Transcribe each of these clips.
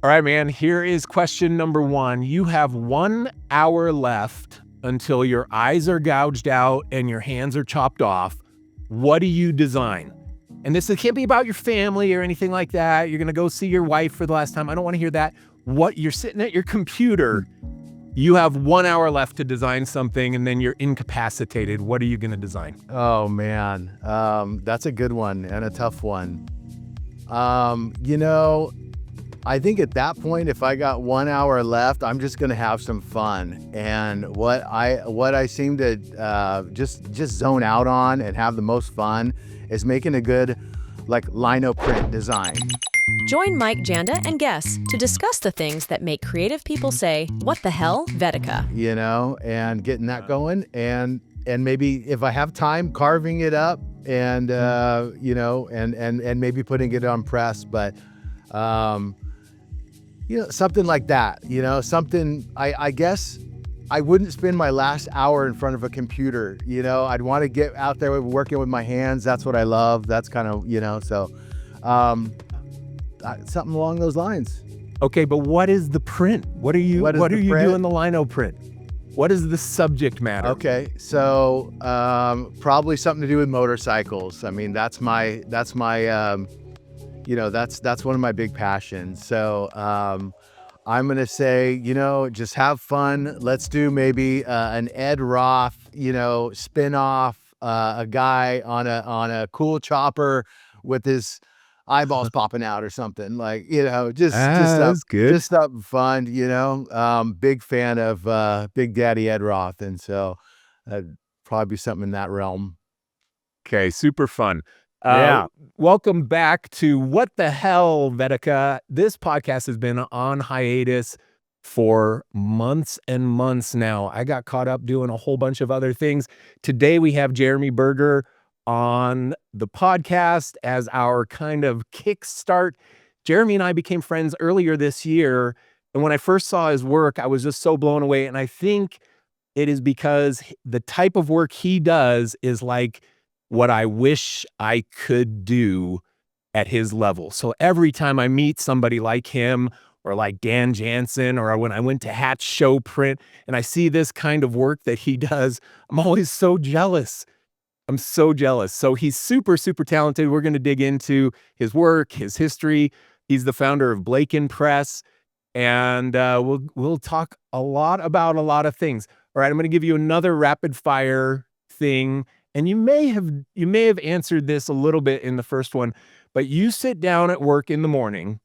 All right, man, here is question number one. You have 1 hour left until your eyes are gouged out and your hands are chopped off. What do you design? And this can't be about your family or anything like that. You're going to go see your wife for the last time. I don't want to hear that. What you're sitting at your computer, you have 1 hour left to design something and then you're incapacitated. What are you going to design? Oh man, that's a good one and a tough one. I think at that point, if I got 1 hour left, I'm just gonna have some fun. And what I seem to just zone out on and have the most fun is making a good lino print design. Join Mike, Janda, and guests to discuss the things that make creative people say, "What the hell, Helvetica?" And getting that going, and maybe if I have time, carving it up, and and maybe putting it on press, but something like that. Something. I guess I wouldn't spend my last hour in front of a computer. I'd want to get out there working with my hands. That's what I love. That's kind of so. Something along those lines. Okay, but what is the print? What are you doing the lino print? What is the subject matter? Okay, so probably something to do with motorcycles. I mean, that's my that's one of my big passions. So I'm gonna say, just have fun. Let's do maybe an Ed Roth, spin-off, a guy on a cool chopper with his eyeballs popping out or something, that's good. Just something fun, big fan of Big Daddy Ed Roth, and so probably something in that realm. Okay, super fun. Yeah. Welcome back to What the Hell, Helvetica. This podcast has been on hiatus for months and months now. I got caught up doing a whole bunch of other things. Today we have Jeremy Berger on the podcast as our kind of kickstart. Jeremy and I became friends earlier this year, and when I first saw his work, I was just so blown away, and I think it is because the type of work he does is like what I wish I could do at his level. So every time I meet somebody like him or like Dan Jansen, or when I went to Hatch Show Print and I see this kind of work that he does, I'm always so jealous. I'm so jealous. So he's super, super talented. We're going to dig into his work, his history. He's the founder of Blaken Press, and we'll talk a lot about a lot of things. All right, I'm going to give you another rapid fire thing, and you may have answered this a little bit in the first one, but you sit down at work in the morning.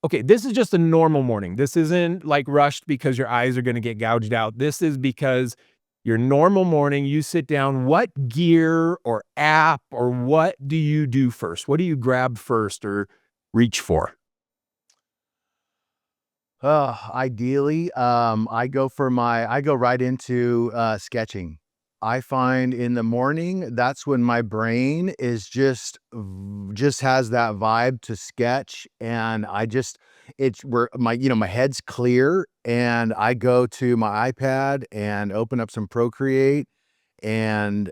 Okay, this is just a normal morning. This isn't like rushed because your eyes are going to get gouged out. This is because your normal morning, you sit down. What gear or app or what do you do first? What do you grab first or reach for? Ideally, I go right into sketching. I find in the morning, that's when my brain is just has that vibe to sketch, and it's where my head's clear, and I go to my iPad and open up some Procreate and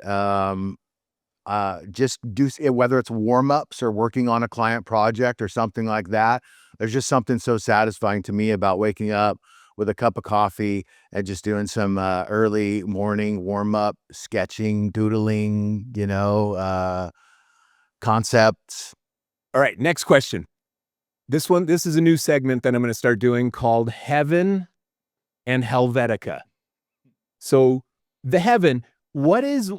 just do whether it's warm-ups or working on a client project or something like that. There's just something so satisfying to me about waking up with a cup of coffee and just doing some early morning warm-up sketching, doodling, concepts. All right, next question. This is a new segment that I'm going to start doing called Heaven and Helvetica. So the heaven, what is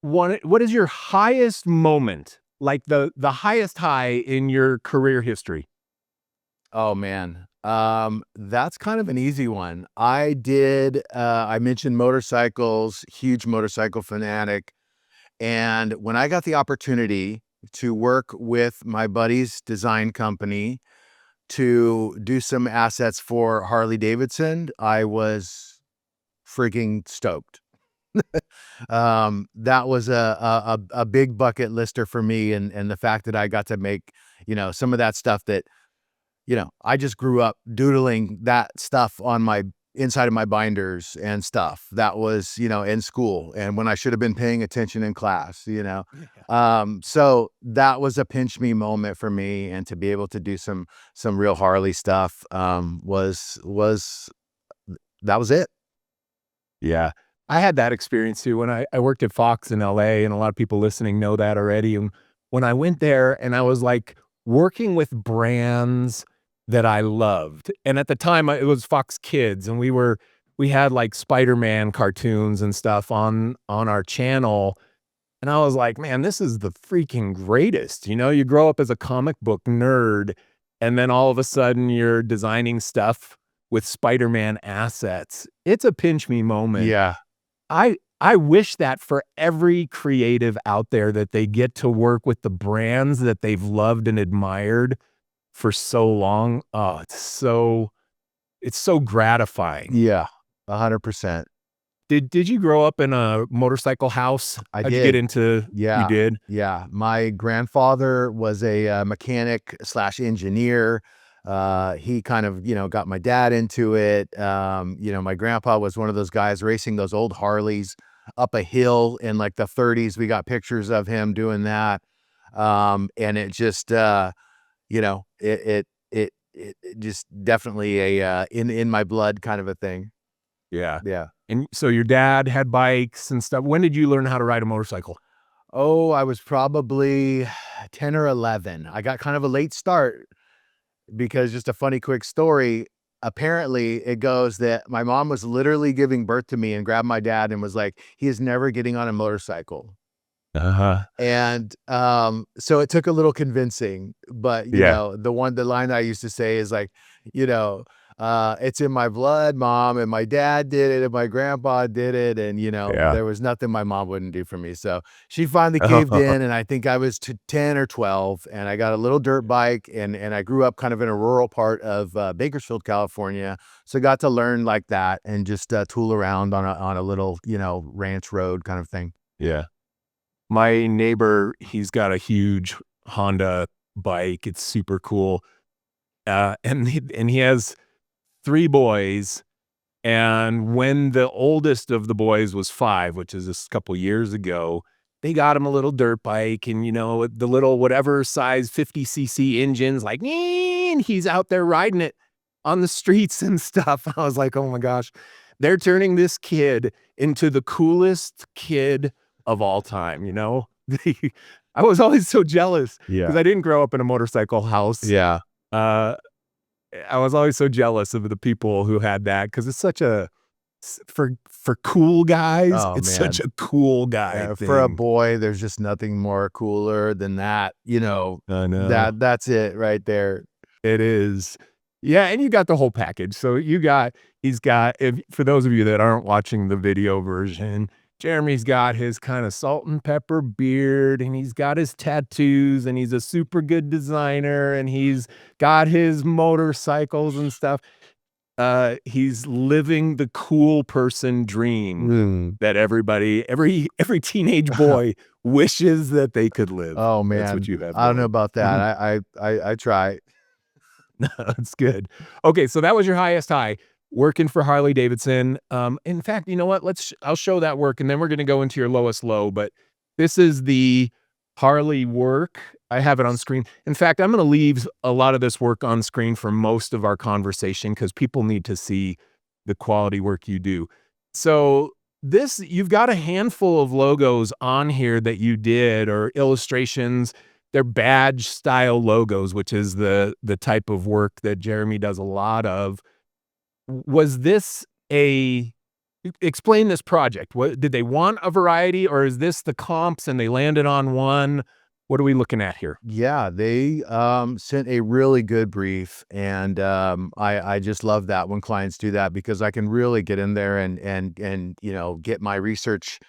your highest moment, like the highest high in your career history? Oh man, that's kind of an easy one. I mentioned motorcycles, huge motorcycle fanatic. And when I got the opportunity to work with my buddy's design company to do some assets for Harley-Davidson, I was freaking stoked. That was a big bucket lister for me, and the fact that I got to make, some of that stuff that, I just grew up doodling that stuff on my inside of my binders and stuff that was, in school and when I should have been paying attention in class, so that was a pinch me moment for me. And to be able to do some real Harley stuff, was that was it. Yeah. I had that experience too when I worked at Fox in LA, and a lot of people listening know that already. And when I went there and I was like working with brands that I loved. And at the time it was Fox Kids, and we had like Spider-Man cartoons and stuff on our channel. And I was like, man, this is the freaking greatest. You grow up as a comic book nerd, and then all of a sudden you're designing stuff with Spider-Man assets. It's a pinch me moment. Yeah. I wish that for every creative out there, that they get to work with the brands that they've loved and admired for so long. Oh, it's so gratifying. Yeah. 100%. Did you grow up in a motorcycle house? How'd you did. get into? Yeah. You did? Yeah. My grandfather was a mechanic / engineer. He kind of, got my dad into it. My grandpa was one of those guys racing those old Harleys up a hill in like the 30s. We got pictures of him doing that. And it just, it just definitely a in my blood kind of a thing. Yeah. Yeah. And so your dad had bikes and stuff. When did you learn how to ride a motorcycle? Oh, I was probably 10 or 11. I got kind of a late start because, just a funny quick story. Apparently it goes that my mom was literally giving birth to me and grabbed my dad and was like, he is never getting on a motorcycle. And so it took a little convincing, but the line I used to say is like, it's in my blood, Mom, and my dad did it and my grandpa did it, and there was nothing my mom wouldn't do for me. So she finally caved in, and I think I was 10 or 12, and I got a little dirt bike, and I grew up kind of in a rural part of Bakersfield, California, so I got to learn like that and just tool around on a little ranch road kind of thing. Yeah. My neighbor, he's got a huge Honda bike. It's super cool. And he has 3 boys. And when the oldest of the boys was 5, which is a couple years ago, they got him a little dirt bike, and the little whatever size 50cc engines, like, and he's out there riding it on the streets and stuff. I was like, oh my gosh, they're turning this kid into the coolest kid of all time. I was always so jealous because I didn't grow up in a motorcycle house. Yeah. I was always so jealous of the people who had that, because it's such a, for cool guys, it's such a cool guy thing. For a boy, there's just nothing more cooler than that. I know. That's it right there. It is. Yeah, and you got the whole package. So he's got, for those of you that aren't watching the video version, Jeremy's got his kind of salt and pepper beard, and he's got his tattoos, and he's a super good designer, and he's got his motorcycles and stuff. He's living the cool person dream that every teenage boy wishes that they could live. Oh man, that's what you have. I don't know about that. I try. No, it's good. Okay, so that was your highest high. Working for Harley-Davidson. In fact, you know what? I'll show that work, and then we're going to go into your lowest low. But this is the Harley work. I have it on screen. In fact, I'm going to leave a lot of this work on screen for most of our conversation, because people need to see the quality work you do. So you've got a handful of logos on here that you did, or illustrations. They're badge style logos, which is the type of work that Jeremy does a lot of. Was this explain this project? What did they want, a variety, or is this the comps and they landed on one? What are we looking at here? Yeah, they sent a really good brief, and I just love that when clients do that, because I can really get in there and get my research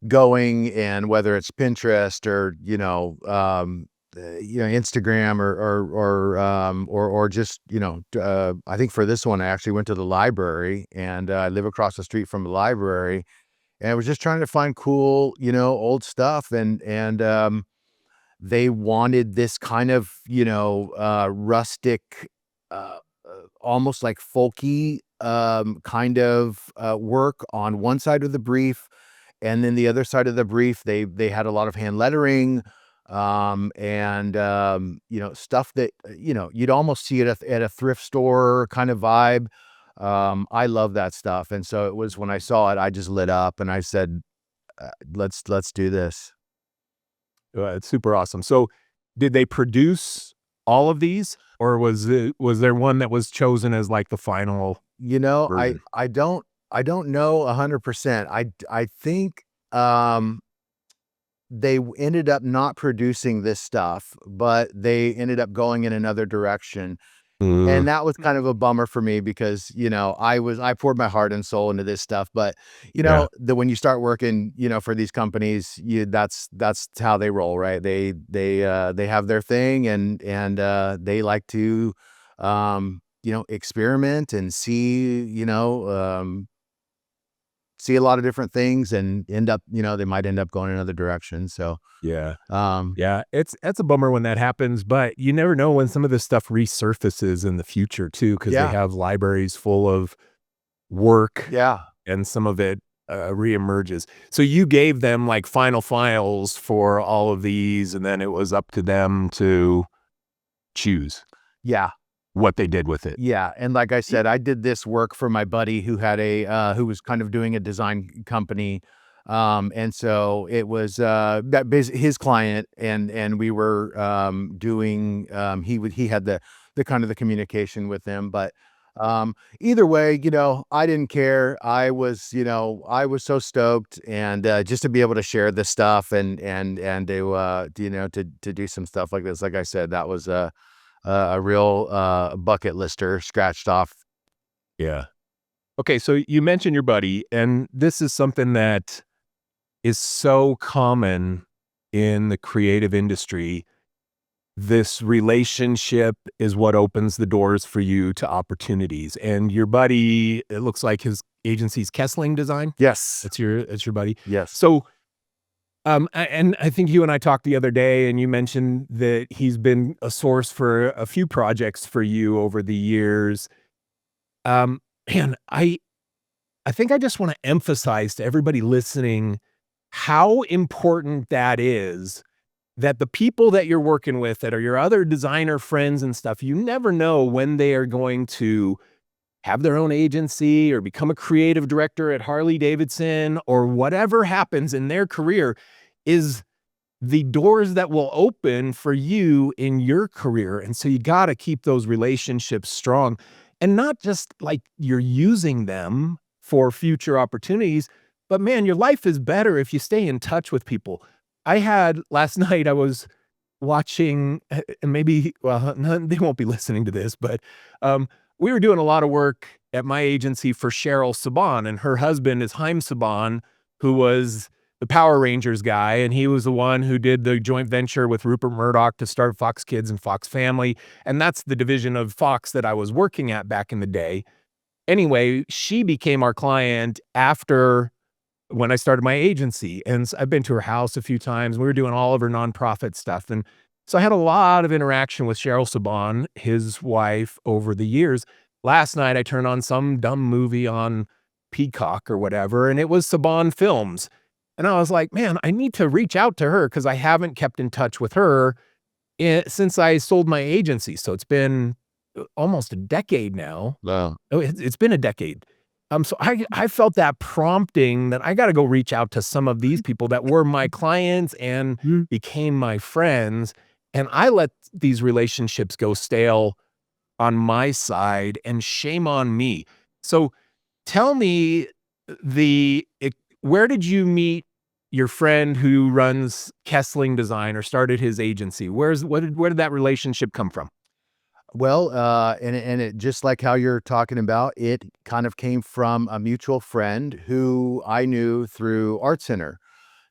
going, and whether it's Pinterest or Instagram or just I think for this one I actually went to the library, and I live across the street from the library, and I was just trying to find cool old stuff, and they wanted this kind of rustic, almost like folky kind of work on one side of the brief, and then the other side of the brief, they had a lot of hand lettering, and stuff that you'd almost see it at a thrift store kind of vibe. I love that stuff, and so it was when I saw it, I just lit up, and I said, let's do this. It's super awesome. So, did they produce all of these, or was there one that was chosen as like the final version? I don't know 100%. I think they ended up not producing this stuff, but they ended up going in another direction. And that was kind of a bummer for me because, I poured my heart and soul into this stuff, but Yeah. when you start working, for these companies, that's how they roll, right? They have their thing, and they like to, experiment and see a lot of different things and end up, they might end up going another direction. So, Yeah. um, Yeah, it's a bummer when that happens, but you never know when some of this stuff resurfaces in the future too, because they yeah, have libraries full of work yeah. and some of it reemerges. So you gave them like final files for all of these, and then it was up to them to choose Yeah. what they did with it. Yeah, and like I said, I did this work for my buddy who had who was kind of doing a design company, and so it was his client, and we were doing. He had the kind of the communication with them, but either way, I didn't care. I was so stoked, and just to be able to share this stuff and to to do some stuff like this, like I said, that was a real bucket lister scratched off. Yeah. Okay, so you mentioned your buddy, and this is something that is so common in the creative industry. This relationship is what opens the doors for you to opportunities. And your buddy, it looks like his agency's Kessling Design. Yes. It's your buddy. Yes. So, and I think you and I talked the other day, and you mentioned that he's been a source for a few projects for you over the years. Man, I think I just want to emphasize to everybody listening how important that is, that the people that you're working with that are your other designer friends and stuff, you never know when they are going to have their own agency or become a creative director at Harley-Davidson, or whatever happens in their career is the doors that will open for you in your career. And so you got to keep those relationships strong, and not just like you're using them for future opportunities, but man, your life is better if you stay in touch with people. I had last night, I was watching, and maybe, well, no, they won't be listening to this, but we were doing a lot of work at my agency for Cheryl Saban, and her husband is Haim Saban, who was the Power Rangers guy, and he was the one who did the joint venture with Rupert Murdoch to start Fox Kids and Fox Family, and that's the division of Fox that I was working at back in the day. Anyway, she became our client after when I started my agency, and I've been to her house a few times. We were doing all of her nonprofit stuff, and so I had a lot of interaction with Cheryl Saban, his wife, over the years. Last night, I turned on some dumb movie on Peacock or whatever, and it was Saban Films, and I was like, "Man, I need to reach out to her because I haven't kept in touch with her since I sold my agency." So it's been almost a decade now. Wow. Oh, it's been a decade. So I felt that prompting that I gotta go reach out to some of these people that were my clients and became my friends, and I let these relationships go stale on my side, and shame on me. So tell me where did you meet your friend who runs Kessling Design or started his agency? Where did that relationship come from? Well, and it just like how you're talking about, it kind of came from a mutual friend who I knew through Art Center.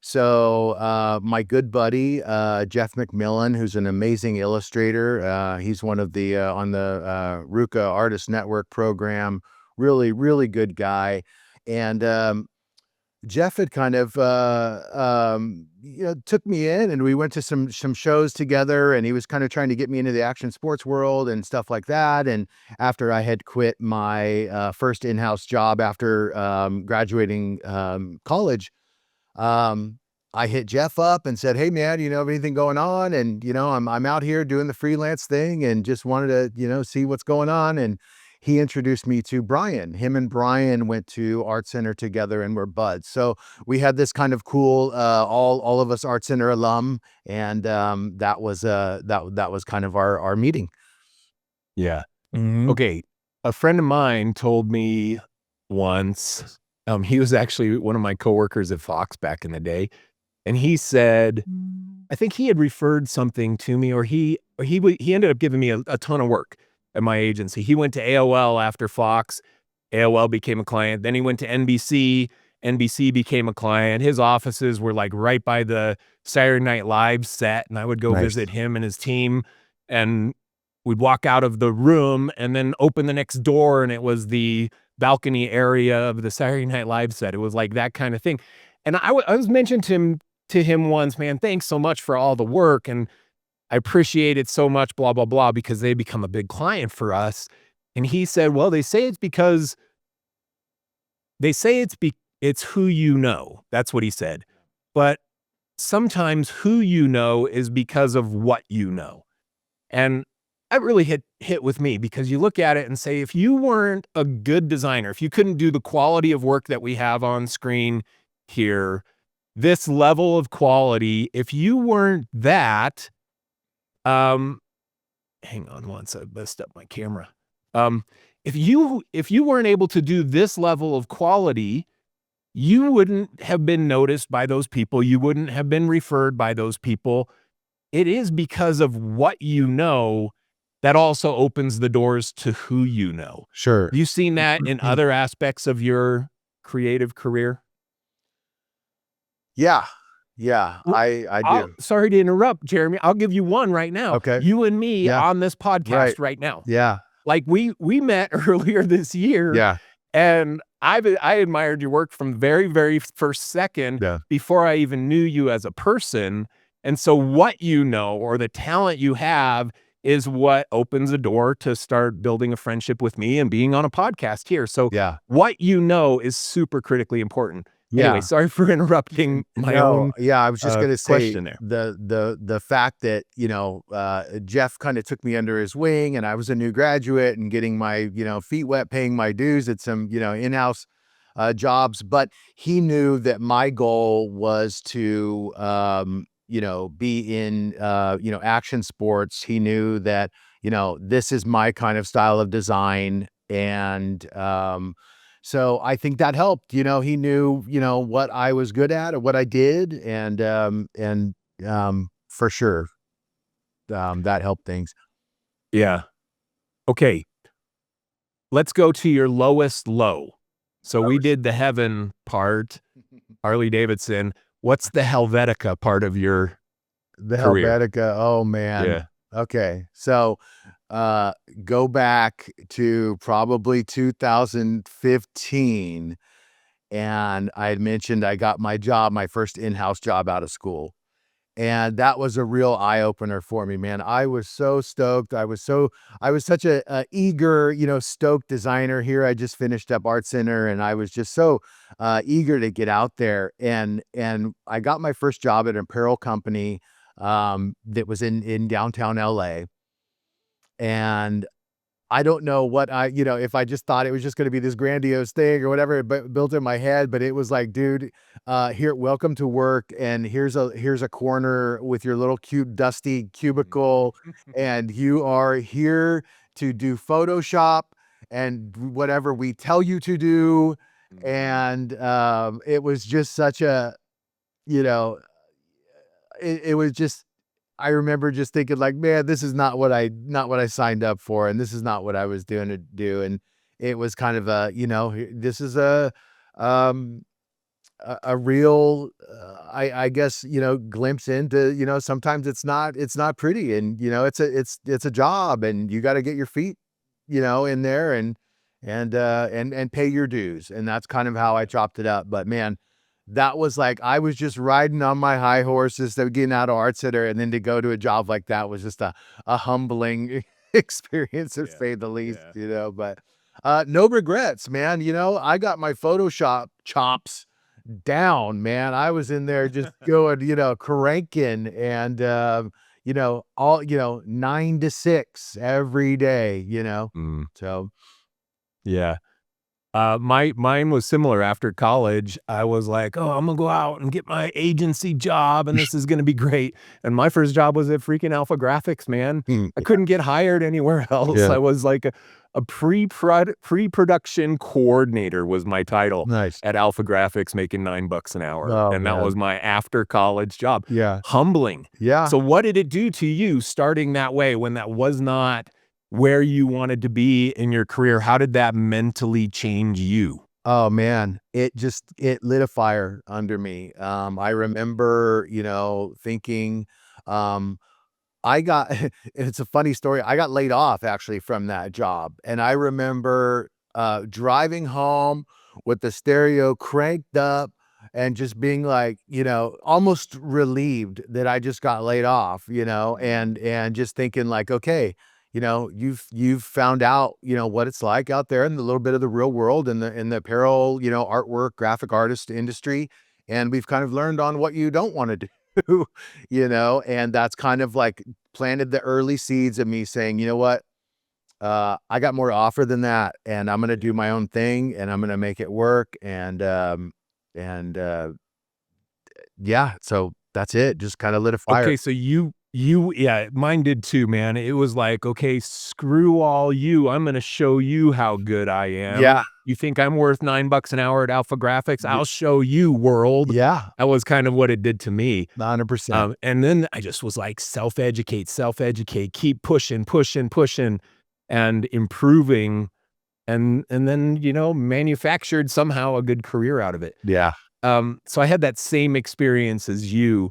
So my good buddy Jeff McMillan, who's an amazing illustrator, he's one of the on the RUCA Artist Network program. Really, really good guy, and Jeff had kind of, took me in, and we went to some shows together, and he was kind of trying to get me into the action sports world and stuff like that. And after I had quit my first in-house job after graduating college, I hit Jeff up and said, "Hey man, you know, have anything going on?" And, I'm out here doing the freelance thing and just wanted to, see what's going on. And he introduced me to Brian. Him and Brian went to Art Center together and were buds. So we had this kind of cool, all of us Art Center alum. And that was that was kind of our meeting. Yeah. Okay. A friend of mine told me once, he was actually one of my coworkers at Fox back in the day. And he said, I think he had referred something to me, or he ended up giving me a ton of work at my agency. He went to AOL after Fox. AOL became a client. Then he went to NBC. NBC became a client. His offices were like right by the Saturday Night Live set. And I would go visit him and his team. And we'd walk out of the room and then open the next door, and it was the balcony area of the Saturday Night Live set. It was like that kind of thing. And I was mentioned to him once, man, thanks so much for all the work, and I appreciate it so much, blah, blah, blah, because they become a big client for us. And he said, well, they say it's because it's who you know. That's what he said. But sometimes who you know is because of what you know. And that really hit with me, because you look at it and say, if you weren't a good designer, if you couldn't do the quality of work that we have on screen here, this level of quality, if you weren't that, hang on once, I messed up my camera. If you weren't able to do this level of quality, you wouldn't have been noticed by those people. You wouldn't have been referred by those people. It is because of what you know that also opens the doors to who you know. Sure. Have you seen that in other aspects of your creative career? Yeah. I do. Sorry to interrupt, Jeremy. I'll give you one right now. Okay. You and me on this podcast right now. Yeah. Like we met earlier this year. Yeah. And I admired your work from the very, very first second before I even knew you as a person. And so what you know, or the talent you have, is what opens a door to start building a friendship with me and being on a podcast here. So what you know is super critically important. Anyway, sorry for interrupting my own. Yeah, I was just going to say there. The fact that, Jeff kind of took me under his wing, and I was a new graduate and getting my, feet wet, paying my dues at some, in-house jobs. But he knew that my goal was to, be in, action sports. He knew that, this is my kind of style of design. And, so I think that helped. He knew, what I was good at or what I did. And for sure, that helped things. Yeah. Okay. Let's go to your lowest low. So we did the heaven part, Harley-Davidson. What's the Helvetica part of your career? Helvetica. Oh man. Yeah. Okay. So, go back to probably 2015. And I had mentioned I got my first in-house job out of school. And that was a real eye opener for me, man. I was so stoked. I was such a eager, stoked designer here. I just finished up Art Center, and I was just so eager to get out there. And I got my first job at an apparel company that was in downtown LA. And I don't know what if I just thought it was just going to be this grandiose thing or whatever, but built in my head. But it was like, dude, here, welcome to work. And here's a corner with your little cute, dusty cubicle. And you are here to do Photoshop and whatever we tell you to do. And it was just such a, it was just, I remember just thinking like, man, this is not what I signed up for. And this is not what I was doing to do. And it was kind of a, this is a real, I guess, glimpse into, sometimes it's not pretty, and, it's a job, and you got to get your feet, in there and pay your dues. And that's kind of how I chopped it up. But man, that was like, I was just riding on my high horses to getting out of art center, and then to go to a job like that was just a humbling experience, to say the least, but no regrets, man. I got my Photoshop chops down, man. I was in there just going, cranking, and all 9 to 6 every day, Mm, so yeah. Mine was similar. After college, I was like, "Oh, I'm gonna go out and get my agency job, and this is gonna be great." And my first job was at freaking Alpha Graphics, man. I couldn't get hired anywhere else. yeah, I was like a pre-production coordinator was my title nice. at Alpha Graphics, making $9 an hour, Oh and that was man, my after college job. yeah, Humbling. yeah. So, what did it do to you starting that way when that was not where you wanted to be in your career? How did that mentally change you? Oh man, it lit a fire under me. I remember, thinking, um, I got it's a funny story. I got laid off actually from that job. And I remember driving home with the stereo cranked up and just being like, almost relieved that I just got laid off, and just thinking like, okay, you've found out, what it's like out there in the little bit of the real world, in the apparel, artwork, graphic artist industry. And we've kind of learned on what you don't want to do, and that's kind of like planted the early seeds of me saying, you know what, I got more to offer than that, and I'm gonna do my own thing, and I'm gonna make it work, and yeah, so that's it. Just kind of lit a fire. Okay, so yeah, mine did too, man. It was like, okay, screw all you. I'm gonna show you how good I am. Yeah, You think I'm worth $9 an hour at Alpha Graphics? I'll show you, world. yeah, That was kind of what it did to me. 100%. And then I just was like, self-educate, keep pushing, pushing, pushing, and improving, and then, manufactured somehow a good career out of it. Yeah. So I had that same experience as you.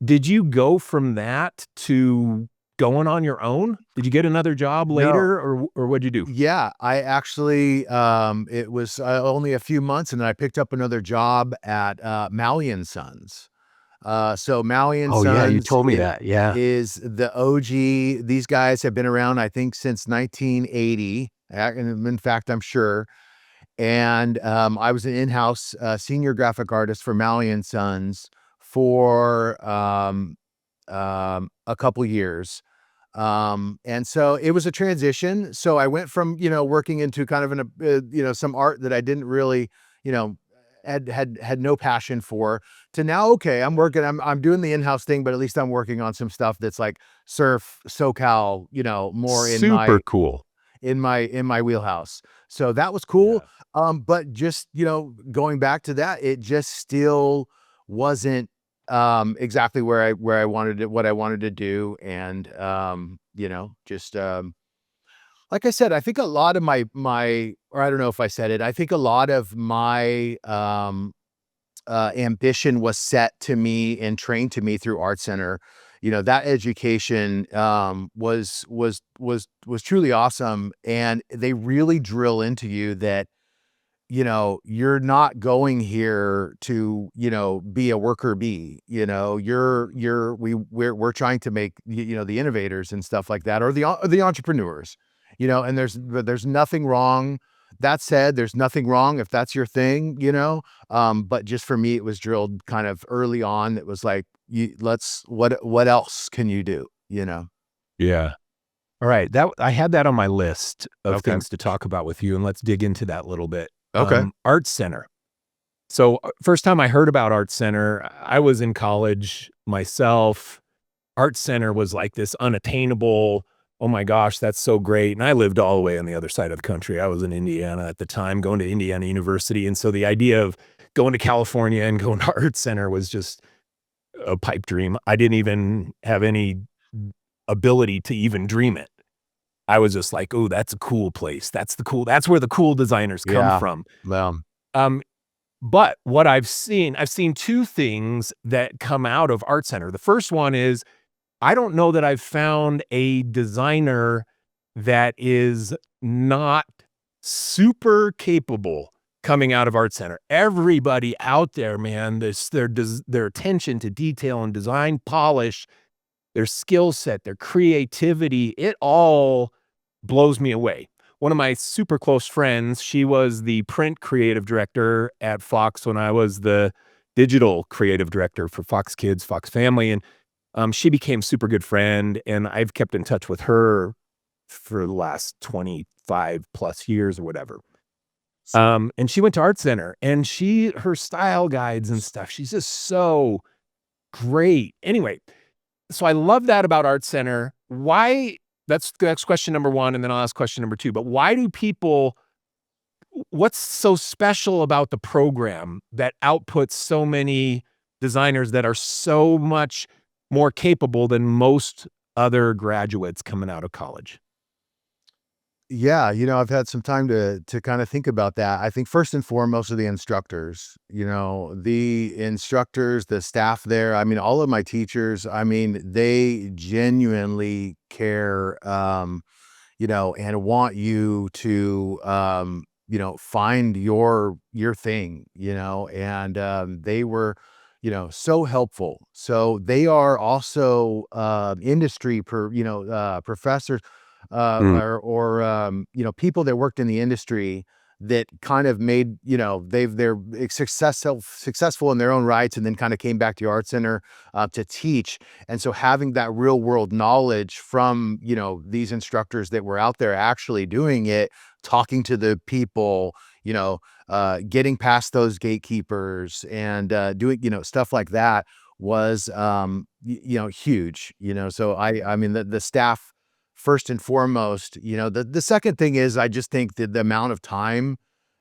Did you go from that to going on your own? Did you get another job No. later, or what'd you do? Yeah, I actually, it was only a few months, and then I picked up another job at Maui and Sons. So Maui and Oh, yeah, you Sons told me that, yeah. is the OG. These guys have been around, I think, since 1980. And in fact, I'm sure. And I was an in-house senior graphic artist for Maui and Sons for a couple years. And so it was a transition. So I went from, working into kind of some art that I didn't really, you know, had no passion for, to now, okay, I'm doing the in-house thing, but at least I'm working on some stuff that's like surf, SoCal, more in Super cool. my wheelhouse. So that was cool. Yeah. But just, going back to that, it just still wasn't exactly where I wanted it, what I wanted to do. And just like I said, I think a lot of my or I don't know if I said it, I think a lot of my ambition was set to me and trained to me through Art Center. That education was truly awesome, and they really drill into you that you're not going here to be a worker bee. We're trying to make the innovators and stuff like that, or the entrepreneurs. And there's nothing wrong. That said, there's nothing wrong if that's your thing. But just for me, it was drilled kind of early on. It was like, what else can you do? Yeah. All right, that I had that on my list of Okay. things to talk about with you, and let's dig into that a little bit. Okay. Art Center. So, first time I heard about Art Center, I was in college myself. Art Center was like this unattainable, oh my gosh, that's so great. And I lived all the way on the other side of the country. I was in Indiana at the time, going to Indiana University. And so the idea of going to California and going to Art Center was just a pipe dream. I didn't even have any ability to even dream it. I was just like, oh, that's a cool place. That's where the cool designers come Yeah. from. Well, But what I've seen two things that come out of Art Center. The first one is, I don't know that I've found a designer that is not super capable coming out of Art Center. Everybody out there, man, their attention to detail and design polish, their skill set, their creativity, it all blows me away. One of my super close friends, she was the print creative director at Fox when I was the digital creative director for Fox Kids, Fox Family. And she became super good friend. And I've kept in touch with her for the last 25 plus years or whatever. And she went to Art Center, and her style guides and stuff, she's just so great. Anyway, so I love that about Art Center. That's question number one, and then I'll ask question number two. But what's so special about the program that outputs so many designers that are so much more capable than most other graduates coming out of college? Yeah, I've had some time to kind of think about that. I think first and foremost are the instructors. The instructors, the staff there. I mean, all of my teachers. I mean, they genuinely care, and want you to, find your thing. And they were, so helpful. So they are also industry professors. People that worked in the industry that kind of made, they're successful in their own rights, and then kind of came back to the Art Center to teach. And so having that real world knowledge from, these instructors that were out there actually doing it, talking to the people, getting past those gatekeepers and doing, stuff like that was, huge, so I mean, the staff, first and foremost. The second thing is, I just think that the amount of time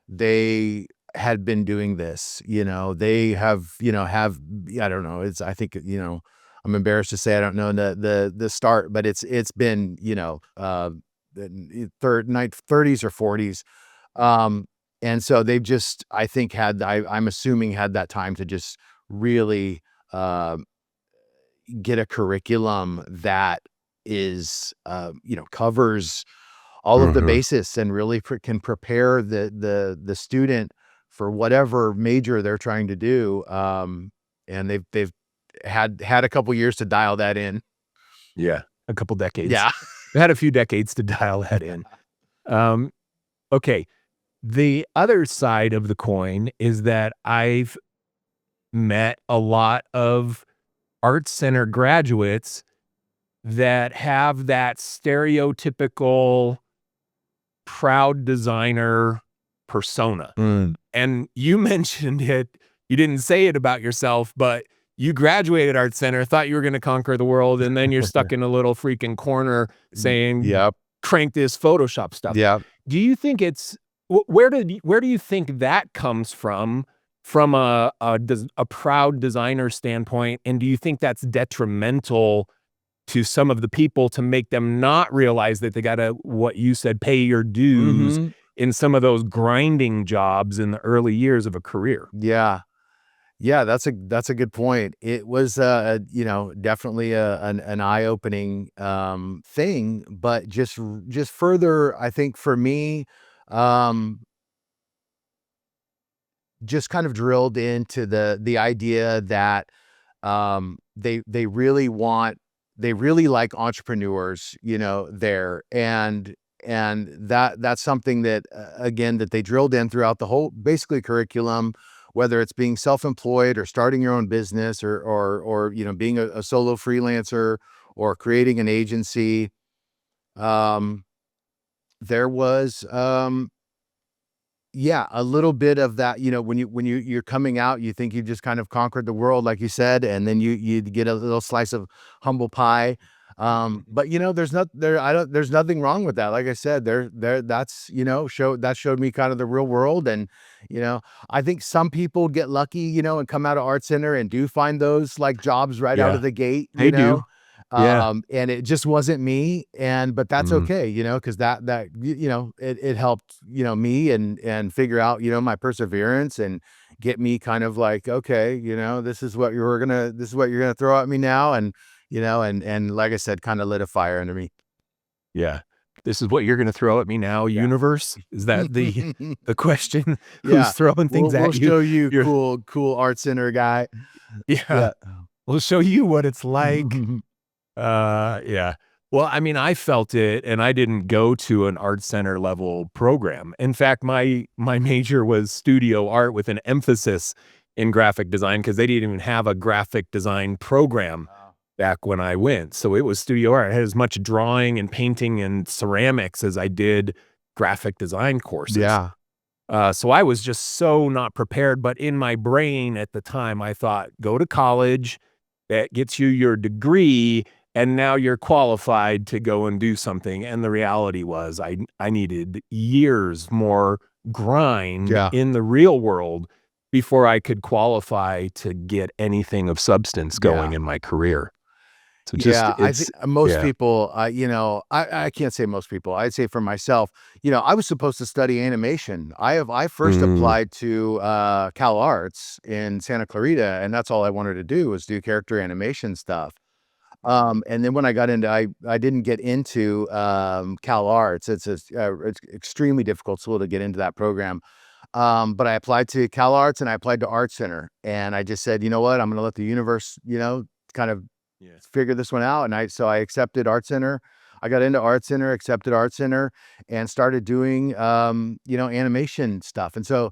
they had been doing this, they have, I don't know, I think, I'm embarrassed to say, I don't know the start, but it's been, 30s or 40s. And so they've just, I think I'm assuming had that time to just really, get a curriculum that is, covers all of the basis, and really can prepare the student for whatever major they're trying to do. And they've had a couple years to dial that in. Yeah, a couple decades. Yeah. They had a few decades to dial that in. Okay. The other side of the coin is that I've met a lot of Art Center graduates that have that stereotypical proud designer persona. And you mentioned it, you didn't say it about yourself, but you graduated Art Center, thought you were going to conquer the world, and then you're stuck in a little freaking corner saying, Yep. Crank this Photoshop stuff. Yeah. Do you think where do you think that comes from a proud designer standpoint? And do you think that's detrimental to some of the people to make them not realize that they got to, what you said, pay your dues in some of those grinding jobs in the early years of a career? Yeah. Yeah, that's a good point. It was, definitely an eye-opening thing, but just further, I think for me, just kind of drilled into the idea that they really like entrepreneurs, there, and that's something that again that they drilled in throughout the whole basically curriculum, whether it's being self-employed or starting your own business or being a solo freelancer or creating an agency. There was a little bit of that, when you're coming out, you think you just kind of conquered the world, like you said, and then you get a little slice of humble pie. But there's nothing wrong with that. Like I said, that's, that showed me kind of the real world. And, I think some people get lucky, and come out of Art Center and do find those like jobs right out of the gate. They do. Yeah. And it just wasn't me. But that's okay, cause that, it helped, me and figure out, my perseverance and get me kind of like, okay, this is what you're gonna throw at me now. And, and like I said, kind of lit a fire under me. Yeah. this is what you're going to throw at me now, universe? Is that the question? Yeah. Who's throwing things We'll at you? show you, You're- cool art center guy. yeah. We'll show you what it's like. Yeah. Well, I mean, I felt it, and I didn't go to an art center level program. In fact, my major was studio art with an emphasis in graphic design, because they didn't even have a graphic design program back when I went. So it was studio art. I had as much drawing and painting and ceramics as I did graphic design courses. Yeah. So I was just so not prepared. But in my brain at the time, I thought, go to college, that gets you your degree, and now you're qualified to go and do something. And the reality was I needed years more grind in the real world before I could qualify to get anything of substance going in my career. So just, I think most people, you know, I can't say most people. I'd say for myself, you know, I was supposed to study animation. I first applied to Cal Arts in Santa Clarita, and that's all I wanted to do was do character animation stuff. And then when I got into, I didn't get into Cal Arts. It's extremely difficult school to get into that program. But I applied to Cal Arts and I applied to Art Center, and I just said, you know what, I'm going to let the universe, you know, kind of figure this one out. And so I accepted Art Center. I got into Art Center, accepted Art Center, and started doing, you know, animation stuff. And so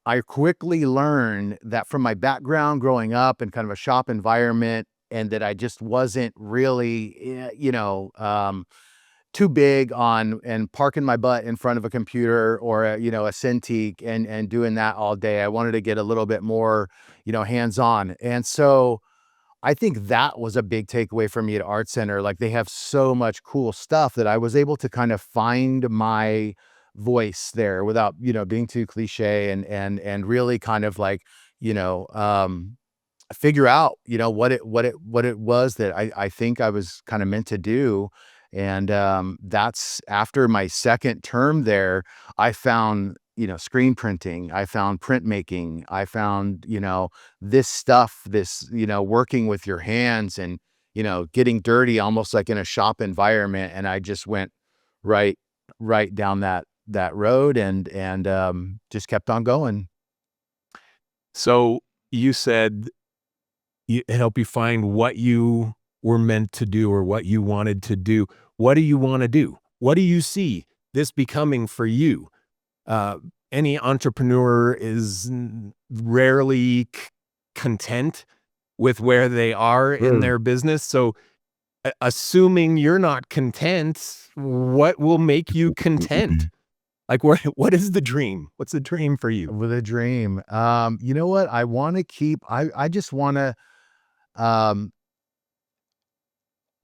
I quickly learned that from my background growing up in kind of a shop environment, and that I just wasn't really, you know, too big on and parking my butt in front of a computer or a, you know, a Cintiq and doing that all day. I wanted to get a little bit more, you know, hands-on. And so I think that was a big takeaway for me at Art Center. Like, they have so much cool stuff that I was able to kind of find my voice there without, you know, being too cliche, and really kind of like, you know, figure out, you know, what it was that I think I was kind of meant to do. And that's after my second term there, I found, you know, screen printing, I found printmaking, I found, you know, this stuff, this, you know, working with your hands and, you know, getting dirty almost like in a shop environment. And I just went right down that road, and just kept on going. So you said it helped you find what you were meant to do or what you wanted to do. What do you want to do? What do you see this becoming for you? Any entrepreneur is rarely content with where they are in their business. So assuming you're not content, what will make you content? Like, what is the dream? What's the dream for you? With a dream. You know what? I want to keep, I just want to,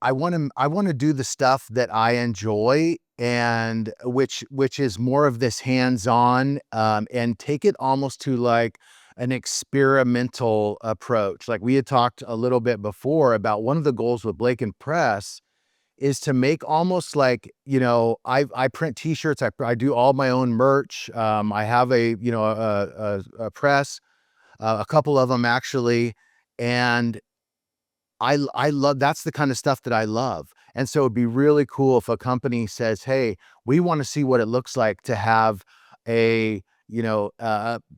I want to do the stuff that I enjoy, and which is more of this hands-on, and take it almost to like an experimental approach. Like we had talked a little bit before about one of the goals with Blaken Press is to make almost like, you know, I print t-shirts, I do all my own merch. I have a, you know, a press, a couple of them actually, and I love, that's the kind of stuff that I love. And so it'd be really cool if a company says, hey, we want to see what it looks like to have a, you know,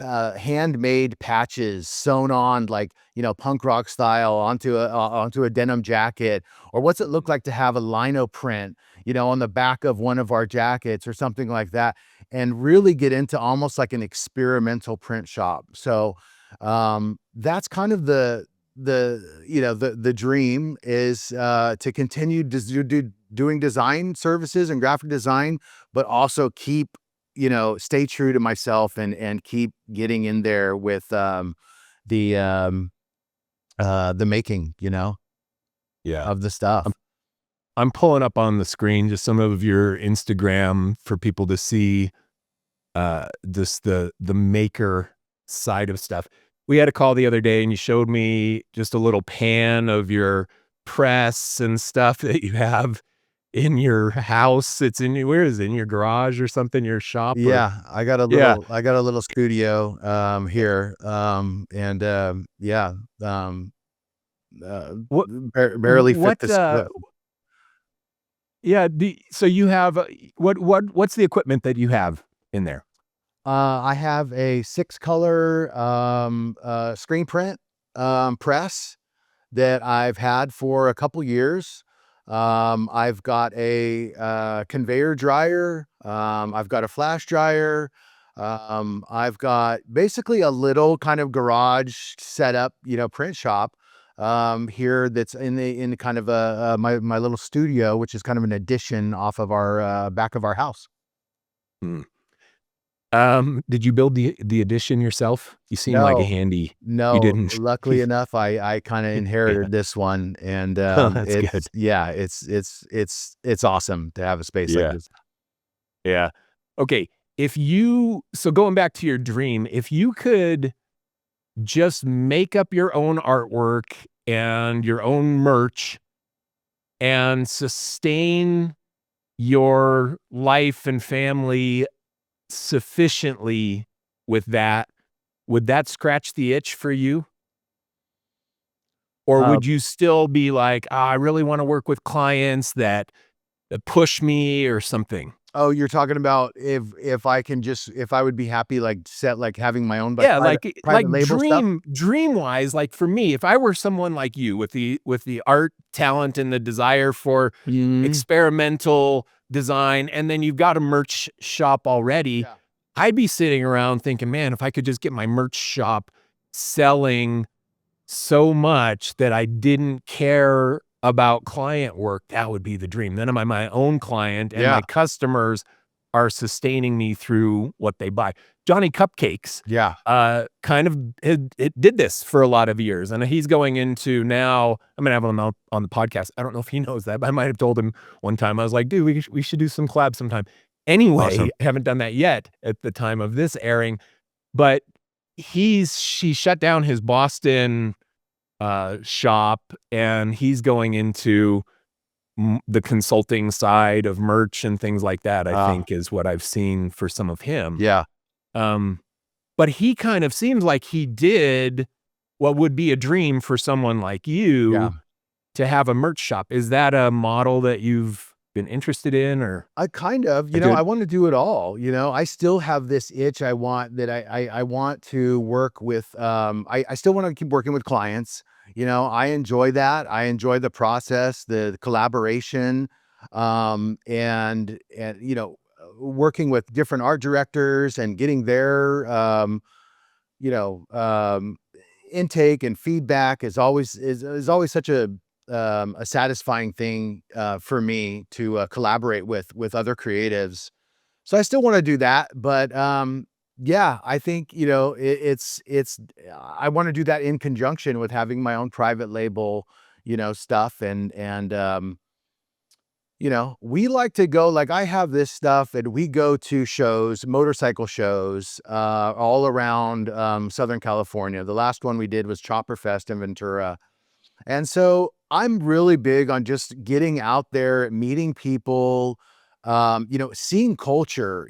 handmade patches sewn on, like, you know, punk rock style onto a denim jacket, or what's it look like to have a lino print, you know, on the back of one of our jackets or something like that, and really get into almost like an experimental print shop. So that's kind of the you know, the dream is to continue doing design services and graphic design, but also keep, you know, stay true to myself and keep getting in there with the making, you know, of the stuff. I'm pulling up on the screen just some of your Instagram for people to see this the maker side of stuff. We had a call the other day and you showed me just a little pan of your press and stuff that you have in your house. It's in, where is it? In your garage or something, your shop? Yeah, I got a little studio here. Barely fit this. Yeah. So you have what's the equipment that you have in there? I have a 6-color screen print press that I've had for a couple years. I've got a conveyor dryer. I've got a flash dryer. I've got basically a little kind of garage setup, print shop here that's in kind of my little studio, which is kind of an addition off of our back of our house. Hmm. Did you build the addition yourself? You seem like a No, handy. You no. didn't. Luckily enough, I kind of Yeah. inherited this one, and Oh, that's good. it's awesome to have a space like Yeah. this. Yeah. Okay. So going back to your dream, if you could just make up your own artwork and your own merch and sustain your life and family sufficiently with that, would that scratch the itch for you? Or Uh, would you still be like, I really want to work with clients that push me or something? oh, you're talking about if I would be happy like having my own Yeah, private label stuff. dream-wise, like for me, if I were someone like you with the art talent and the desire for Mhm. experimental design, and then you've got a merch shop already, Yeah. I'd be sitting around thinking, "Man, if I could just get my merch shop selling so much that I didn't care about client work, that would be the dream. Then I'm my own client and my Yeah. customers are sustaining me through what they buy." Johnny Cupcakes, Yeah. kind of it did this for a lot of years, and he's going into now I'm gonna have him out on the podcast. I don't know if he knows that, but I might have told him one time. I was like, "Dude, we should do some collabs sometime." Anyway, Awesome. I haven't done that yet at the time of this airing, but she shut down his Boston shop, and he's going into the consulting side of merch and things like that, I Ah, think is what I've seen for some of him. yeah. Um, but he kind of seems like he did what would be a dream for someone like Yeah. you to have a merch shop. Is that a model that you've been interested in or I kind of, a good I want to do it all. I still have this itch. I want that I want to work with, I still want to keep working with clients. I enjoy that. I enjoy the process, the collaboration, and, working with different art directors and getting their, you know, um, intake and feedback is always such a satisfying thing for me to collaborate with other creatives. So I still want to do that, but yeah, I think it's I want to do that in conjunction with having my own private label, stuff and we like to go like I have this stuff and we go to shows, motorcycle shows, all around Southern California. The last one we did was Chopper Fest in Ventura. And so I'm really big on just getting out there, meeting people, seeing culture,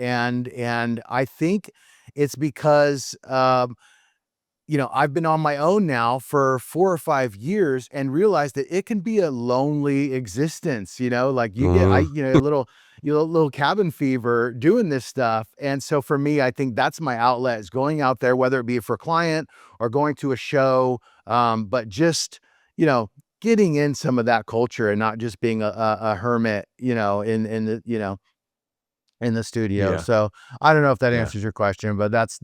and I think it's because I've been on my own now for 4 or 5 years and realized that it can be a lonely existence, like you get Uh, a little cabin fever doing this stuff. And so for me, I think that's my outlet is going out there, whether it be for a client or going to a show, but just, you know, getting in some of that culture and not just being a hermit, in the studio. yeah, So I don't know if that yeah. answers your question, but that's.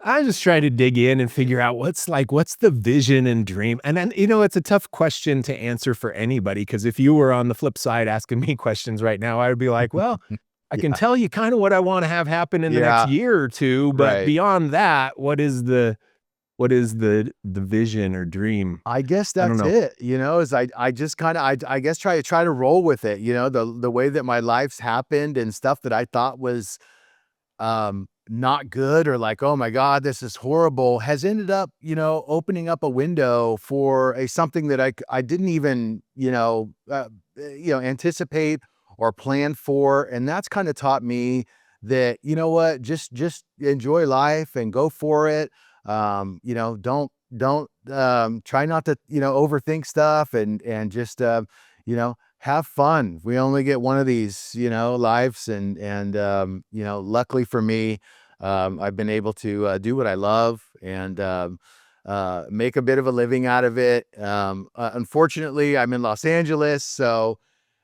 I just try to dig in and figure out what's the vision and dream? And then, it's a tough question to answer for anybody because if you were on the flip side asking me questions right now, I would be like, well, I can Yeah. tell you kind of what I want to have happen in the next Yeah. year or two, but Right. beyond that, what is the vision or dream? I guess I don't that's know. it, is I just kinda I guess try to roll with it, the way that my life's happened and stuff that I thought was, not good or like, "Oh my god, this is horrible," has ended up, opening up a window for a something that I didn't even, anticipate or plan for, and that's kinda taught me that, you know what, just enjoy life and go for it. Don't try not to, overthink stuff and just, have fun. We only get one of these, lives, and luckily for me, I've been able to do what I love and make a bit of a living out of it. Unfortunately, I'm in Los Angeles, so